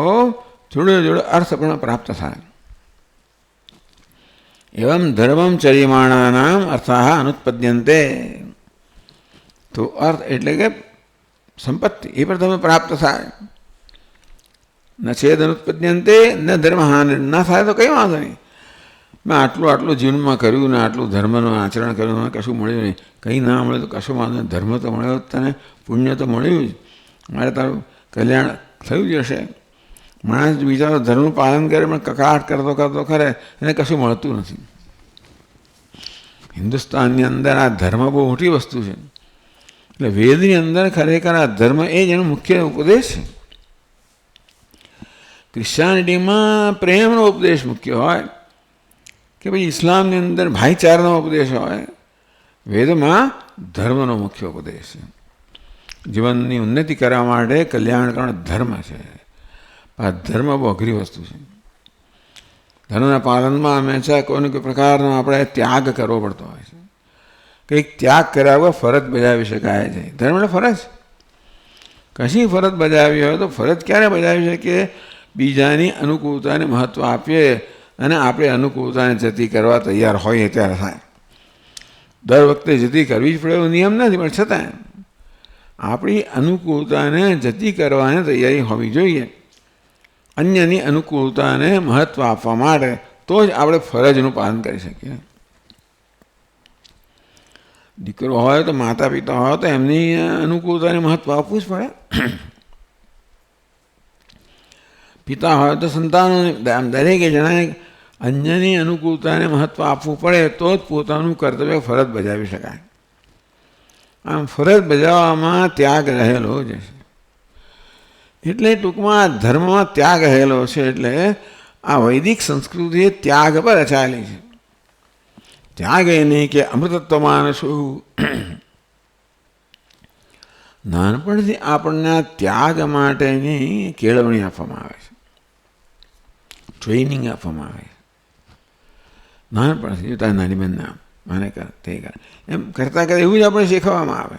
જોડે જોડે અર્થ પણ પ્રાપ્ત થાય. એવં ધર્મમ ચર્યમાણાનામ અર્થાઃ અનુત્પદ્યન્તે. તો અર્થ એટલે કે સંપત્તિ, એ પણ તમે પ્રાપ્ત થાય. ન છેદ અનુત્પદ્યન્તે ન ધર્મહાનિ. ના થાય તો કંઈ વાંધો નહીં. મેં આટલું જીવનમાં કર્યું ને આટલું ધર્મનું આચરણ કર્યું, મને કશું મળ્યું નહીં. કંઈ ના મળે તો કશું વાંધો નહીં. ધર્મ તો મળ્યો જ તને, પુણ્ય તો મળ્યું જ, મારે તારું કલ્યાણ થયું જ હશે. માણસ બિચારો ધર્મનું પાલન કરે પણ કકળાટ કરતો ખરે, એને કશું મળતું નથી. હિન્દુસ્તાનની અંદર આ ધર્મ બહુ મોટી વસ્તુ છે. એટલે વેદની અંદર ખરેખર આ ધર્મ એ જ એનો મુખ્ય ઉપદેશ છે. ક્રિશ્ચિયાનિટીમાં પ્રેમનો ઉપદેશ મુખ્ય હોય કે ભાઈ ઇસ્લામની અંદર ભાઈચારાનો ઉપદેશ હોય, વેદમાં ધર્મનો મુખ્ય ઉપદેશ છે. જીવનની ઉન્નતિ કરવા માટે કલ્યાણકારણ ધર્મ છે. આ ધર્મ બહુ અઘરી વસ્તુ છે. ધર્મના પાલનમાં હંમેશા કોઈને કોઈ પ્રકારનો આપણે ત્યાગ કરવો પડતો હોય છે. કંઈક ત્યાગ કર્યા વગર ફરજ બજાવી શકાય છે. ધર્મ એટલે ફરજ. કશી ફરજ બજાવી હોય તો ફરજ ક્યારે બજાવી શકીએ? બીજાની અનુકૂળતાને મહત્ત્વ આપીએ અને આપણે અનુકૂળતાને જતી કરવા તૈયાર હોઈએ ત્યારે થાય. દર વખતે જતી કરવી જ પડે એવો નિયમ નથી, પણ છતાં આપણી અનુકૂળતાને જતી કરવાની તૈયારી હોવી જોઈએ. અન્યની અનુકૂળતાને મહત્ત્વ આપવા માટે તો જ આપણે ફરજનું પાલન કરી શકીએ. દીકરો હોય તો માતા પિતા હોય તો એમની અનુકૂળતાને મહત્ત્વ આપવું જ પડે. પિતા હોય તો સંતાનોને, દરેકે જણાએ અન્યની અનુકૂળતાને મહત્ત્વ આપવું પડે તો જ પોતાનું કર્તવ્ય ફરજ બજાવી શકાય. આમ ફરજ બજાવવામાં ત્યાગ રહેલો જ છે. એટલે ટૂંકમાં ધર્મમાં ત્યાગ રહેલો છે. એટલે આ વૈદિક સંસ્કૃતિ ત્યાગ પર રચાયેલી છે. ત્યાગ એ નહીં કે અમૃતત્વમાં શું. નાનપણથી આપણને ત્યાગ માટેની કેળવણી આપવામાં આવે છે, ટ્રેનિંગ આપવામાં આવે છે. નાનપણથી તારી નાની બેન નામ મને કર, તે કર, એમ કરતાં કરતાં એવું જ આપણે શીખવવામાં આવે.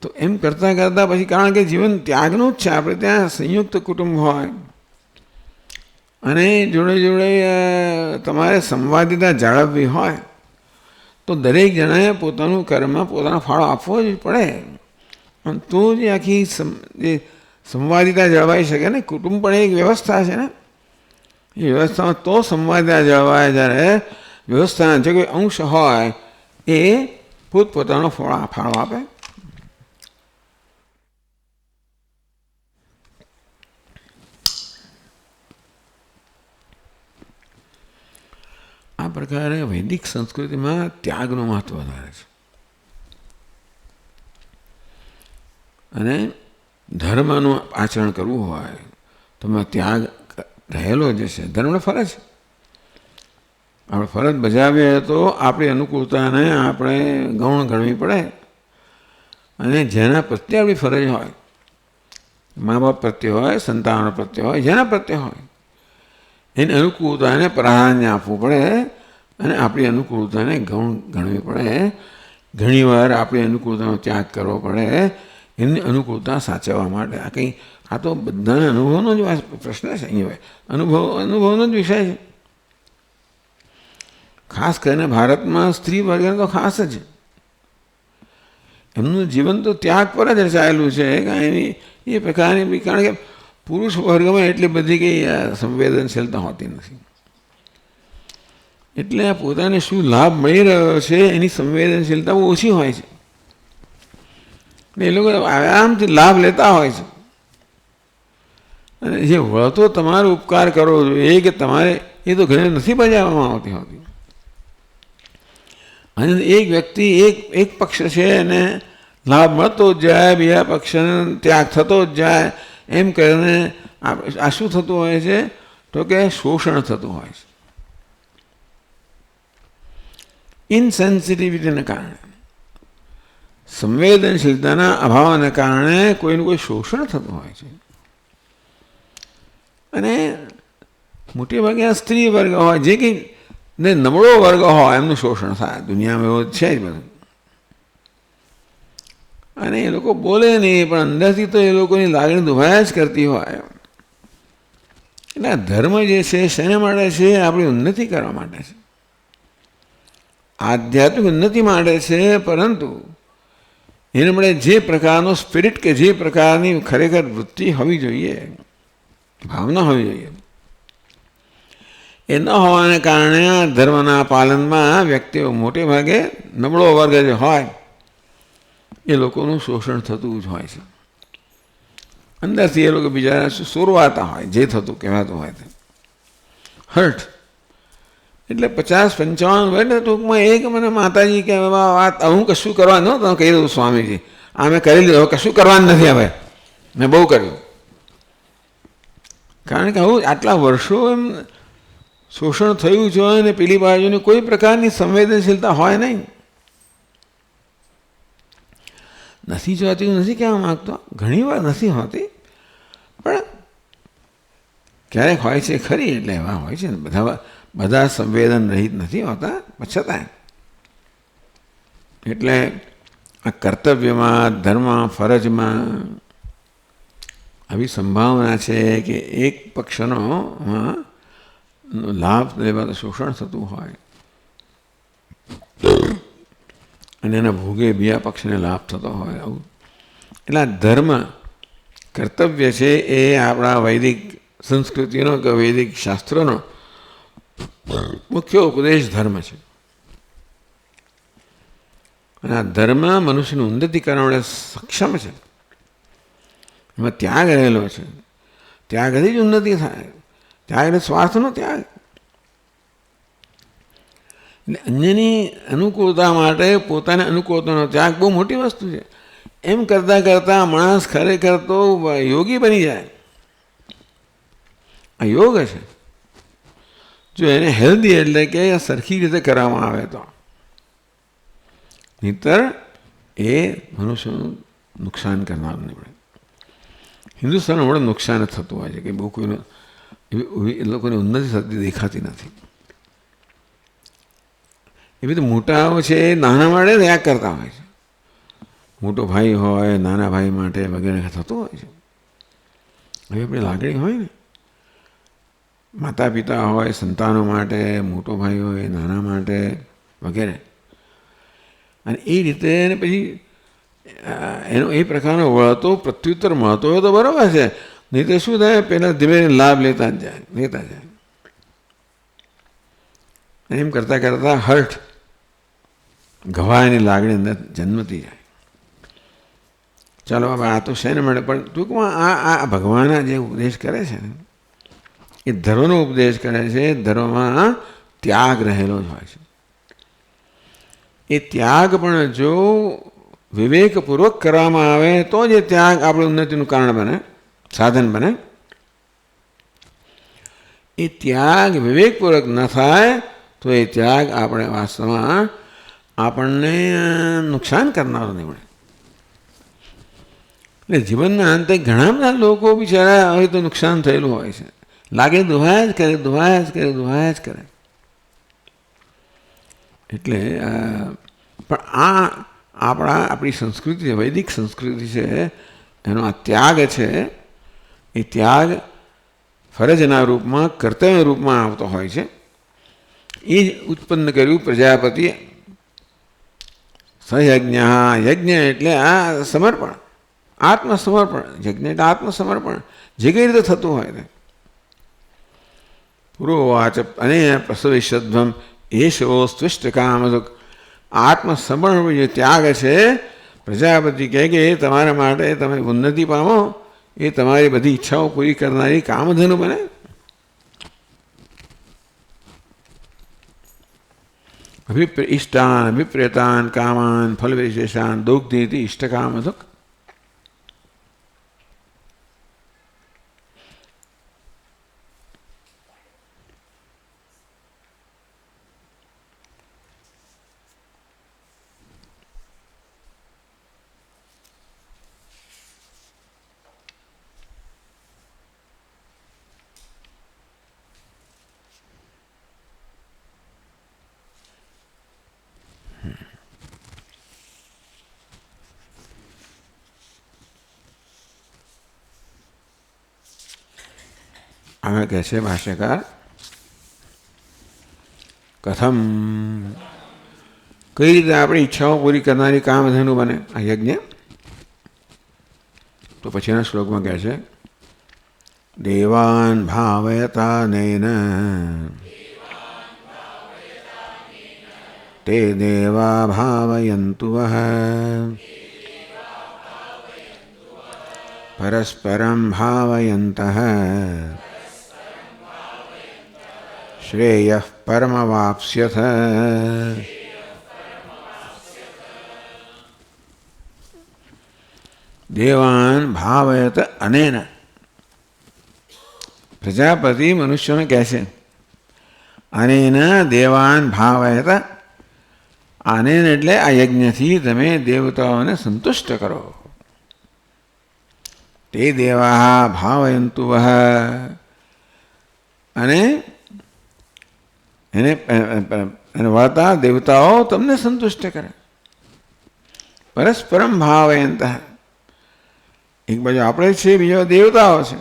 તો એમ કરતાં કરતાં પછી, કારણ કે જીવન ત્યાગનું જ છે. આપણે ત્યાં સંયુક્ત કુટુંબ હોય અને જોડે જોડે તમારે સંવાદિતા જાળવવી હોય તો દરેક જણાએ પોતાનું કર્મ, પોતાનો ફાળો આપવો જ પડે. તો જ આખી જે સંવાદિતા જળવાઈ શકે ને. કુટુંબ પણ એક વ્યવસ્થા છે ને. એ વ્યવસ્થામાં તો સંવાદિતા જળવાય જ્યારે વ્યવસ્થાના જે કોઈ અંશ હોય એ પોતપોતાનો ફાળો આપે. આ પ્રકારે વૈદિક સંસ્કૃતિમાં ત્યાગનું મહત્વ વધારે છે. અને ધર્મનું આચરણ કરવું હોય તો ત્યાગ રહેલો જ છે. ધર્મને ફરજ, આપણે ફરજ બજાવીએ તો આપણી અનુકૂળતાને આપણે ગૌણ ગણવી પડે. અને જેના પ્રત્યે આપણી ફરજ હોય, મા બાપ પ્રત્યે હોય, સંતાનો પ્રત્યે હોય, જેના પ્રત્યે હોય, એની અનુકૂળતાને પ્રાધાન્ય આપવું પડે અને આપણી અનુકૂળતાને ગૌણ ગણવી પડે. ઘણીવાર આપણી અનુકૂળતાનો ત્યાગ કરવો પડે એમની અનુકૂળતા સાચવવા માટે. આ તો બધાના અનુભવનો જ પ્રશ્ન છે. અહીંયા અનુભવનો જ વિષય છે. ખાસ કરીને ભારતમાં સ્ત્રી વર્ગને તો ખાસ જ એમનું જીવન તો ત્યાગ પર જ રચાયેલું છે. એની એ પ્રકારની, કારણ કે પુરુષ વર્ગમાં એટલી બધી કંઈ સંવેદનશીલતા હોતી નથી. એટલે પોતાને શું લાભ મળી રહ્યો છે એની સંવેદનશીલતા બહુ ઓછી હોય છે. એ લોકો આરામથી લાભ લેતા હોય છે. અને જે વળતો તમારો ઉપકાર કરવો જોઈએ કે તમારે, એ તો ઘરે નથી બજાવવામાં આવતી હોતી. અને એક વ્યક્તિ એક પક્ષ છે એને લાભ મળતો જ જાય, બીજા પક્ષને ત્યાગ થતો જ જાય. એમ કરીને આ શું થતું હોય છે તો કે શોષણ થતું હોય છે. ઇનસેન્સિટિવિટીને કારણે, સંવેદનશીલતાના અભાવને કારણે કોઈનું કોઈ શોષણ થતું હોય છે. અને મોટે ભાગે આ સ્ત્રી વર્ગ હોય, જે કંઈ ને નબળો વર્ગ હોય એમનું શોષણ થાય. દુનિયામાં એવો છે જ બધું. અને એ લોકો બોલે નહીં પણ અંદરથી તો એ લોકોની લાગણી દુભાયા જ કરતી હોય. એટલે ધર્મ જે છે શેના માટે છે? આપણી ઉન્નતિ કરવા માટે છે, આધ્યાત્મિક ઉન્નતિ માટે છે. પરંતુ એને મળે જે પ્રકારનો સ્પિરિટ કે જે પ્રકારની ખરેખર વૃત્તિ હોવી જોઈએ, ભાવના હોવી જોઈએ, એ ન હોવાને કારણે ધર્મના પાલનમાં વ્યક્તિઓ મોટે ભાગે નબળો વર્ગ જે હોય એ લોકોનું શોષણ થતું જ હોય છે. અંદરથી એ લોકો બીજા સોરવાતા હોય, જે થતું કહેવાતું હોય તે હર્ટ. એટલે 50-55 વર્ષ ટૂંકમાં એક મને માતાજી કે વાત, હું કશું કરવા ન તમે કહી દઉં સ્વામીજી, આ મેં કરી લીધું, કશું કરવાનું નથી, હવે મેં બહુ કર્યું. કારણ કે આવું આટલા વર્ષો એમ શોષણ થયું છે અને પેલી બાજુની કોઈ પ્રકારની સંવેદનશીલતા હોય નહીં. નથી જોતી, હું નથી કહેવા માગતો, ઘણી વાર નથી હોતી, પણ ક્યારેક હોય છે ખરી. એટલે એવા હોય છે ને, બધા સંવેદન રહિત નથી હોતા છતાં. એટલે આ કર્તવ્યમાં, ધર્મ, ફરજમાં આવી સંભાવના છે કે એક પક્ષનો લાભ લેવા શોષણ થતું હોય. અને એના ભોગે બીજા પક્ષને લાભ થતો હોય આવું. એટલે ધર્મ કર્તવ્ય છે એ આપણા વૈદિક સંસ્કૃતિનો કે વૈદિક શાસ્ત્રોનો મુખ્ય ઉપદેશ ધર્મ છે. અને આ ધર્મ મનુષ્યનું ઉન્નતિ કરવા માટે સક્ષમ છે. એમાં ત્યાગ રહેલો છે. ત્યાગથી જ ઉન્નતિ થાય. ત્યાગ એટલે સ્વાર્થનો ત્યાગ. એટલે અન્યની અનુકૂળતા માટે પોતાની અનુકૂળતાનો ત્યાગ બહુ મોટી વસ્તુ છે. એમ કરતાં કરતાં માણસ ખરેખર તો યોગી બની જાય. આ યોગ છે. જો એને હેલ્ધી એટલે કે સરખી રીતે કરવામાં આવે તો, નહીતર એ મનુષ્યનું નુકસાન કરનારું નીવડે. હિન્દુસ્તાનમાં હમણાં નુકસાન જ થતું હોય છે કે બહુ કોઈને એ લોકોની ઉન્નતિ થતી દેખાતી નથી. એવી તો મોટાઓ છે એ નાના માટે ત્યાગ કરતા હોય છે. મોટો ભાઈ હોય નાના ભાઈ માટે વગેરે થતું હોય છે. હવે આપણી લાગણી હોય ને, માતા પિતા હોય સંતાનો માટે, મોટો ભાઈ હોય નાના માટે વગેરે, અને એ રીતે પછી એનો એ પ્રકારનો વળતો પ્રત્યુત્તર મળતો હોય તો બરાબર છે. નહીં તો શું થાય, પહેલાં ધીમે લાભ લેતા જાય. એમ કરતાં કરતાં હર્ટ ઘવાયની લાગણી અંદર જન્મતી જાય. ચાલો હવે આ તો શેને મળે, પણ ટૂંકમાં આ ભગવાન જે ઉપદેશ કરે છે ને એ ધર્મનો ઉપદેશ કરે છે. ધર્મમાં ત્યાગ રહેલો જ હોય છે. એ ત્યાગ પણ જો વિવેકપૂર્વક કરવામાં આવે તો જ એ ત્યાગ આપણી ઉન્નતિનું કારણ બને, સાધન બને. એ ત્યાગ વિવેકપૂર્વક ન થાય તો એ ત્યાગ આપણે વાસ્તવમાં આપણને નુકસાન કરનારો નીવડે. એટલે જીવનના અંતે ઘણા બધા લોકો બિચારા હવે તો નુકસાન થયેલું હોય છે. લાગે દુહાયા જ કરે. એટલે પણ આપણી સંસ્કૃતિ છે, વૈદિક સંસ્કૃતિ છે, એનો આ ત્યાગ છે. એ ત્યાગ ફરજના રૂપમાં, કર્તવ્ય રૂપમાં આવતો હોય છે. એ જ ઉત્પન્ન કર્યું પ્રજાપતિ સયજ્ઞ. યજ્ઞ એટલે આ સમર્પણ, આત્મસમર્પણ. યજ્ઞ એટલે આત્મસમર્પણ, જે કઈ રીતે થતું હોય ને. પુરોવાચ અને પ્રસવિષ્યધ્વમ એશો સ્વિષ્ટ કામદુક. આત્મસમર્પણ જે ત્યાગ છે, પ્રજાપતિ કહે કે એ તમારા માટે તમે ઉન્નતિ પામો, એ તમારી બધી ઈચ્છાઓ પૂરી કરનારી કામધેનુ બને. ઇષ્ટાન અભિપ્રેતાન કામાન ફલવિશેષાન દુગ્ધીતિ ઇષ્ટકામધુક. આમાં કહે છે ભાષ્યકાર, કથમ કઈ રીતે આપણી ઈચ્છાઓ પૂરી કરનારી કામધેનુ બને આ યજ્ઞ. તો પછીના શ્લોકમાં કહે છે, દેવાન ભાવયતા નૈન તે દેવા ભાવયંતુ વઃ પરસ્પરમ ભાવયંતઃ શ્રેયઃ પરમવાપ્સ્યથ. દેવાન ભાવયત અનેન. પ્રજાપતિ મનુષ્યોને કહે છે, અનેન દેવાન ભાવયત. અનેન એટલે આ યજ્ઞથી તમે દેવતાઓને સંતુષ્ટ કરો. તે દેવા ભાવયંતુ વઃ. અને એને વળતા દેવતાઓ તમને સંતુષ્ટ કરે. પરસ્પરમ ભાવયંત. એક બાજુ આપણે છીએ, બીજા દેવતાઓ છે.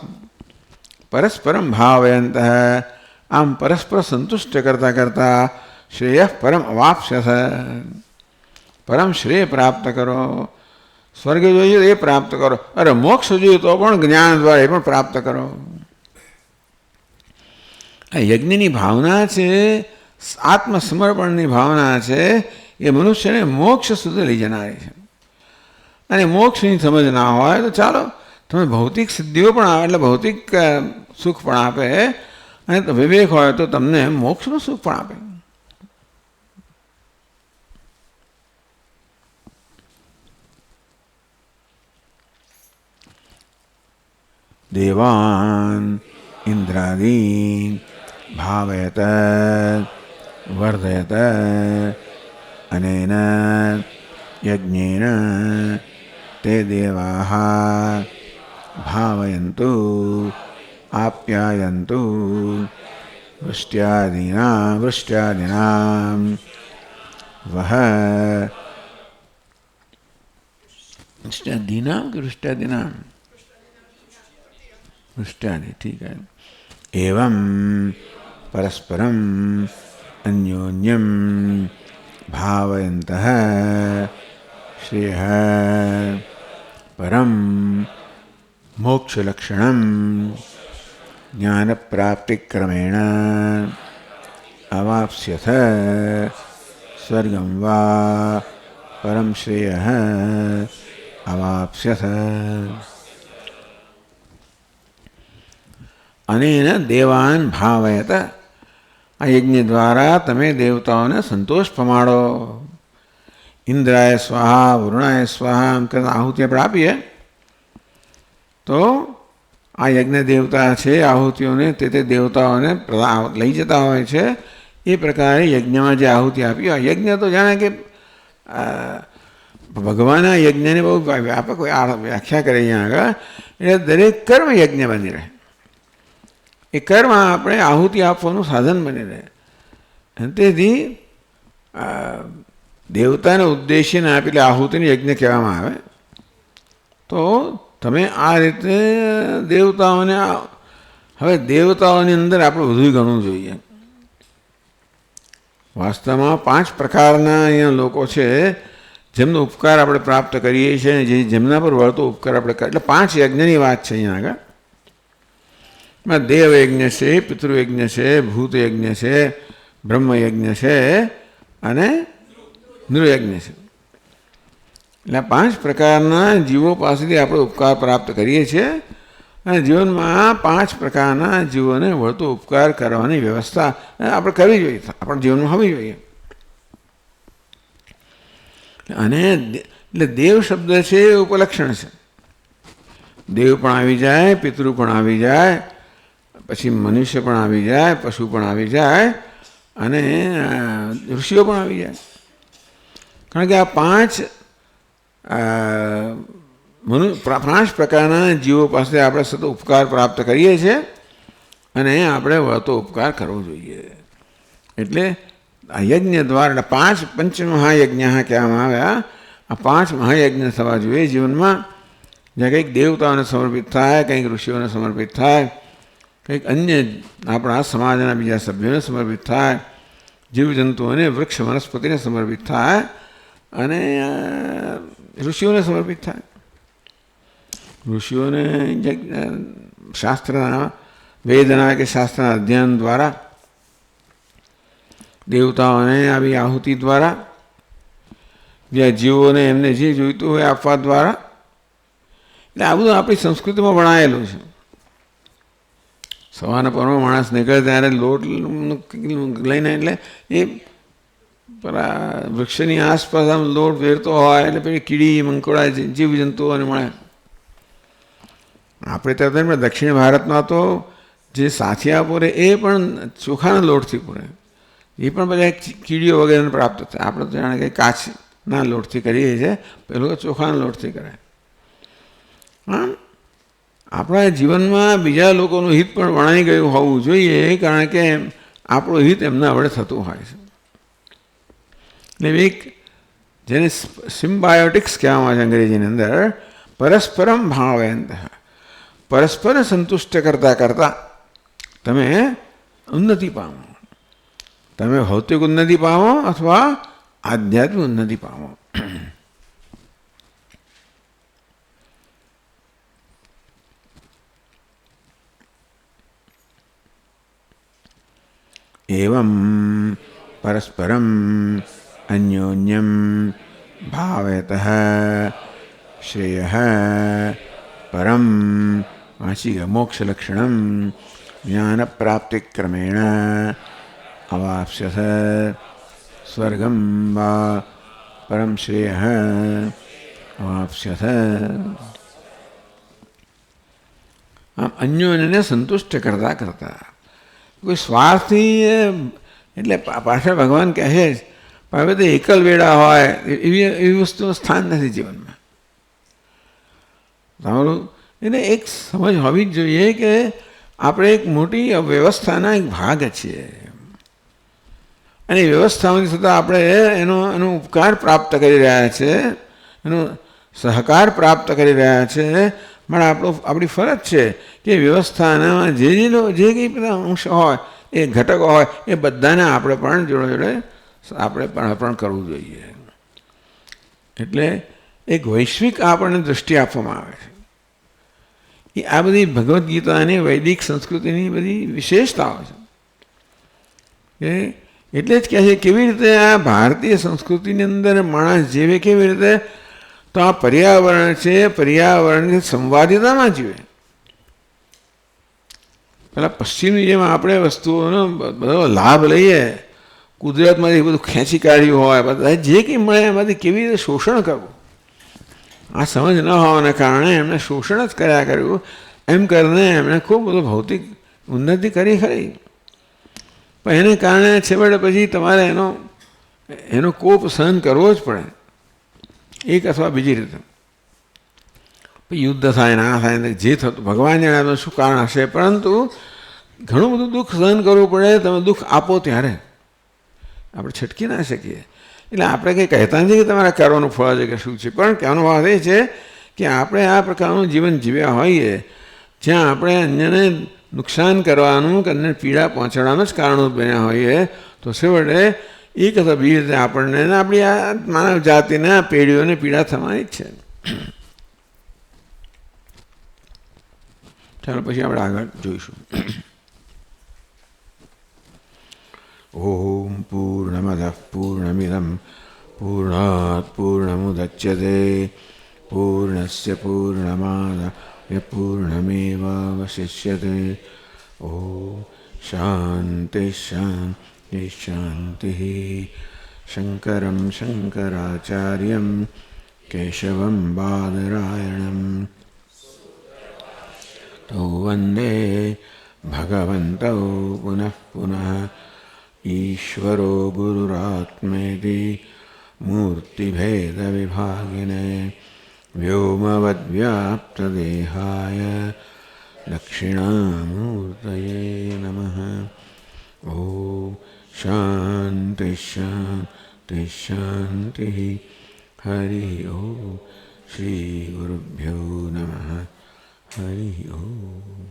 પરસ્પરમ ભાવયંત. આમ પરસ્પર સંતુષ્ટ કરતા કરતા શ્રેય પરમ અવાપ્સ્ય. પરમ શ્રેય પ્રાપ્ત કરો. સ્વર્ગ જોઈએ એ પ્રાપ્ત કરો. અરે મોક્ષ જોઈએ તો પણ જ્ઞાન દ્વારા એ પણ પ્રાપ્ત કરો. આ યજ્ઞની ભાવના છે, આત્મસમર્પણની ભાવના છે, એ મનુષ્યને મોક્ષ સુધી લઈ જનારી છે. અને મોક્ષની સમજ ના હોય તો ચાલો તમે ભૌતિક સિદ્ધિઓ પણ આવે, એટલે ભૌતિક સુખ પણ આપે, અને વિવેક હોય તો તમને મોક્ષનું સુખ પણ આપે. દેવાન ઇન્દ્રાદીન ભાવયત વર્ધયત અનેન યજ્ઞેન તે દેવાઃ ભાવયન્તુ આપ્યાયન્તુ વૃષ્ટ્યાદીનાં વહ વૃષ્ટ્યાદીનાં કે વૃષ્ટ્યાદીનાં वृष्टानि ठीक है. एवं परस्परम अन्योन्यम भावयन्तः श्रेयः परम मोक्षलक्षणं ज्ञानप्राप्तिक्रमेण अवाप्स्यथ स्वर्गं वा परम श्रेयः अवाप्स्यथ. અનેન દેવાન ભાવયત, આ યજ્ઞ દ્વારા તમે દેવતાઓને સંતોષ પમાડો. ઇન્દ્રાય સ્વાહા વરુણાય સ્વાહા એમ કરતા આહુતિ આપણે આપીએ તો આ યજ્ઞ દેવતા છે, આહુતિઓને તે દેવતાઓને લઈ જતા હોય છે. એ પ્રકારે યજ્ઞમાં જે આહુતિ આપી હોય, યજ્ઞ તો જાણે કે ભગવાનના યજ્ઞને બહુ વ્યાપક વ્યાખ્યા કરી અહીંયા આગળ. એટલે દરેક કર્મ યજ્ઞ બની રહે. એ કર્મ આપણે આહુતિ આપવાનું સાધન બની રહે. તેથી દેવતાને ઉદ્દેશ્યને આપેલી આહુતિને યજ્ઞ કહેવામાં આવે. તો તમે આ રીતે દેવતાઓને, હવે દેવતાઓની અંદર આપણે વધુ ગણવું જોઈએ. વાસ્તવમાં 5 પ્રકારના અહીંયા લોકો છે જેમનો ઉપકાર આપણે પ્રાપ્ત કરીએ છીએ, જેમના પર વળતો ઉપકાર આપણે કરીએ. એટલે 5 યજ્ઞની વાત છે અહીંયા આગળ. દેવયજ્ઞ છે, પિતૃયજ્ઞ છે, ભૂતયજ્ઞ છે, બ્રહ્મયજ્ઞ છે અને નૃયજ્ઞ છે. એટલે 5 પ્રકારના જીવો પાસેથી આપણે ઉપકાર પ્રાપ્ત કરીએ છીએ. અને જીવનમાં 5 પ્રકારના જીવોને વળતો ઉપકાર કરવાની વ્યવસ્થા આપણે કરવી જોઈએ, આપણા જીવનમાં હોવી જોઈએ. અને એટલે દેવ શબ્દ છે એ ઉપલક્ષણ છે. દેવ પણ આવી જાય, પિતૃ પણ આવી જાય, પછી મનુષ્ય પણ આવી જાય, પશુ પણ આવી જાય અને ઋષિઓ પણ આવી જાય. કારણ કે આ 5 પ્રકારના જીવો પાસે આપણે સતત ઉપકાર પ્રાપ્ત કરીએ છીએ અને આપણે વળતો ઉપકાર કરવો જોઈએ. એટલે આ યજ્ઞ દ્વારા 5 પંચમહાયજ્ઞ કહેવામાં આવ્યા. આ 5 મહાયજ્ઞ થવા જોઈએ જીવનમાં, જ્યાં કંઈક દેવતાઓને સમર્પિત થાય, કંઈક ઋષિઓને સમર્પિત થાય, કંઈક અન્ય આપણા સમાજના બીજા સભ્યોને સમર્પિત થાય, જીવજંતુઓને વૃક્ષ વનસ્પતિને સમર્પિત થાય અને ઋષિઓને સમર્પિત થાય. ઋષિઓને શાસ્ત્રના વેદના કે શાસ્ત્રના અધ્યયન દ્વારા, દેવતાઓને આવી આહુતિ દ્વારા, બીજા જીવોને એમને જે જોઈતું હોય આપવા દ્વારા. એટલે આ બધું આપણી સંસ્કૃતિમાં ભણાયેલું છે. સવારના પરમાં માણસ નીકળે ત્યારે લોટ લઈને, એટલે એ પેલા વૃક્ષની આસપાસ આમ લોટ વેરતો હોય એટલે પેલી કીડી મંકોડા જીવજંતુઓને મળે. આપણે ત્યાં દક્ષિણ ભારતમાં તો જે સાથિયા પૂરે એ પણ ચોખાના લોટથી પૂરે. એ પણ બધા કીડીઓ વગેરેને પ્રાપ્ત થાય. આપણે તો જાણે કે કાચના લોટથી કરીએ છીએ, પેલું ચોખાના લોટથી કરે. આપણા જીવનમાં બીજા લોકોનું હિત પણ વણાઈ ગયું હોવું જોઈએ, કારણ કે આપણું હિત એમના વડે થતું હોય છે. એટલે એક જેને સિમ્બાયોટિક્સ કહેવામાં આવે છે અંગ્રેજીની અંદર, પરસ્પરમ ભાવયંત, પરસ્પર સંતુષ્ટ કરતાં કરતાં તમે ઉન્નતિ પામો. તમે ભૌતિક ઉન્નતિ પામો અથવા આધ્યાત્મિક ઉન્નતિ પામો. एवं परस्परम अन्योन्यम भावयतः श्रेयः परम वाचिक मोक्ष लक्षणम ज्ञान प्राप्ति क्रमेण अवाप्स्यथ स्वर्गम वा परम श्रेयः अवाप्स्यथ। આમ અન્યોને સંતુષ્ટ કરતા કરતા કોઈ સ્વાર્થથી એટલે પાછળ ભગવાન કહે છે પણ હવે તો એકલ વેળા હોય એવી વસ્તુનું સ્થાન નથી જીવનમાં. તમારું એટલે એક સમજ હોવી જ જોઈએ કે આપણે એક મોટી વ્યવસ્થાના એક ભાગ છીએ અને વ્યવસ્થાઓની છતાં આપણે એનો ઉપકાર પ્રાપ્ત કરી રહ્યા છે, એનો સહકાર પ્રાપ્ત કરી રહ્યા છે. પણ આપણી ફરજ છે કે વ્યવસ્થાના જે કંઈ બધા અંશ હોય એ ઘટકો હોય એ બધાને આપણે પણ જોડે જોડે આપણે પણ અર્પણ કરવું જોઈએ. એટલે એક વૈશ્વિક આપણને દૃષ્ટિ આપવામાં આવે છે. એ આ બધી ભગવદ્ ગીતાની વૈદિક સંસ્કૃતિની બધી વિશેષતાઓ છે. એટલે જ કહે છે કેવી રીતે આ ભારતીય સંસ્કૃતિની અંદર માણસ જીવે, કેવી રીતે તો આ પર્યાવરણ છે, પર્યાવરણની સંવાદિતામાં જીવે. પેલા પશ્ચિમની જેમ આપણે વસ્તુઓનો બધો લાભ લઈએ, કુદરતમાંથી બધું ખેંચી કાઢ્યું હોય, બધા જે કંઈ મળે એમાંથી કેવી રીતે શોષણ કરવું, આ સમજ ન હોવાના કારણે એમણે શોષણ જ કર્યા કર્યું. એમ કરીને એમણે ખૂબ બધું ભૌતિક ઉન્નતિ કરી ખરી, પણ એને કારણે છેવટે પછી તમારે એનો કોપ સહન કરવો જ પડે, એક અથવા બીજી રીતે. યુદ્ધ થાય ના થાય જે થતું ભગવાન જાણે શું કારણ હશે, પરંતુ ઘણું બધું દુઃખ સહન કરવું પડે. તમે દુઃખ આપો ત્યારે આપણે છટકી ના શકીએ. એટલે આપણે કંઈ કહેતા નથી કે તમારા કર્મનું ફળ છે કે શું છે, પણ કહેવાનો વાત એ છે કે આપણે આ પ્રકારનું જીવન જીવ્યા હોઈએ જ્યાં આપણે અન્યને નુકસાન કરવાનું કે અન્યને પીડા પહોંચાડવાનું જ કારણો બન્યા હોઈએ તો છેવટે એક અથવા બીજી રીતે આપણને આપણી આ માનવ જાતિના પેઢીઓને પીડા થવાની જ છે. ચાલો પછી આપણે આગળ જોઈશું. ઓમ પૂર્ણમદઃ પૂર્ણમિદં પૂર્ણાત પૂર્ણમુદચ્યતે પૂર્ણસ્ય પૂર્ણમાદાય પૂર્ણમેવાવશિષ્યતે. ઓમ શાંતિ શાંતિ શાંતિ. શંકરં શંકરાચાર્યં કેશવં બાદરાયણં તો વંદે ભગવन्तौ પુનઃ પુનઃ. ઈશ્વરો ગુરુરાત્મેતિ મૂર્તિભેદવિભાગિને વ્યોમવદ્વ્યાપ્તદેહાય દક્ષિણામૂર્તયે નમઃ. ઓમ શાંતિ શાંતિ શાંતિ. હરિ ઓમ. શ્રી ગુરુભ્યો નમઃ. હરિ ઓમ.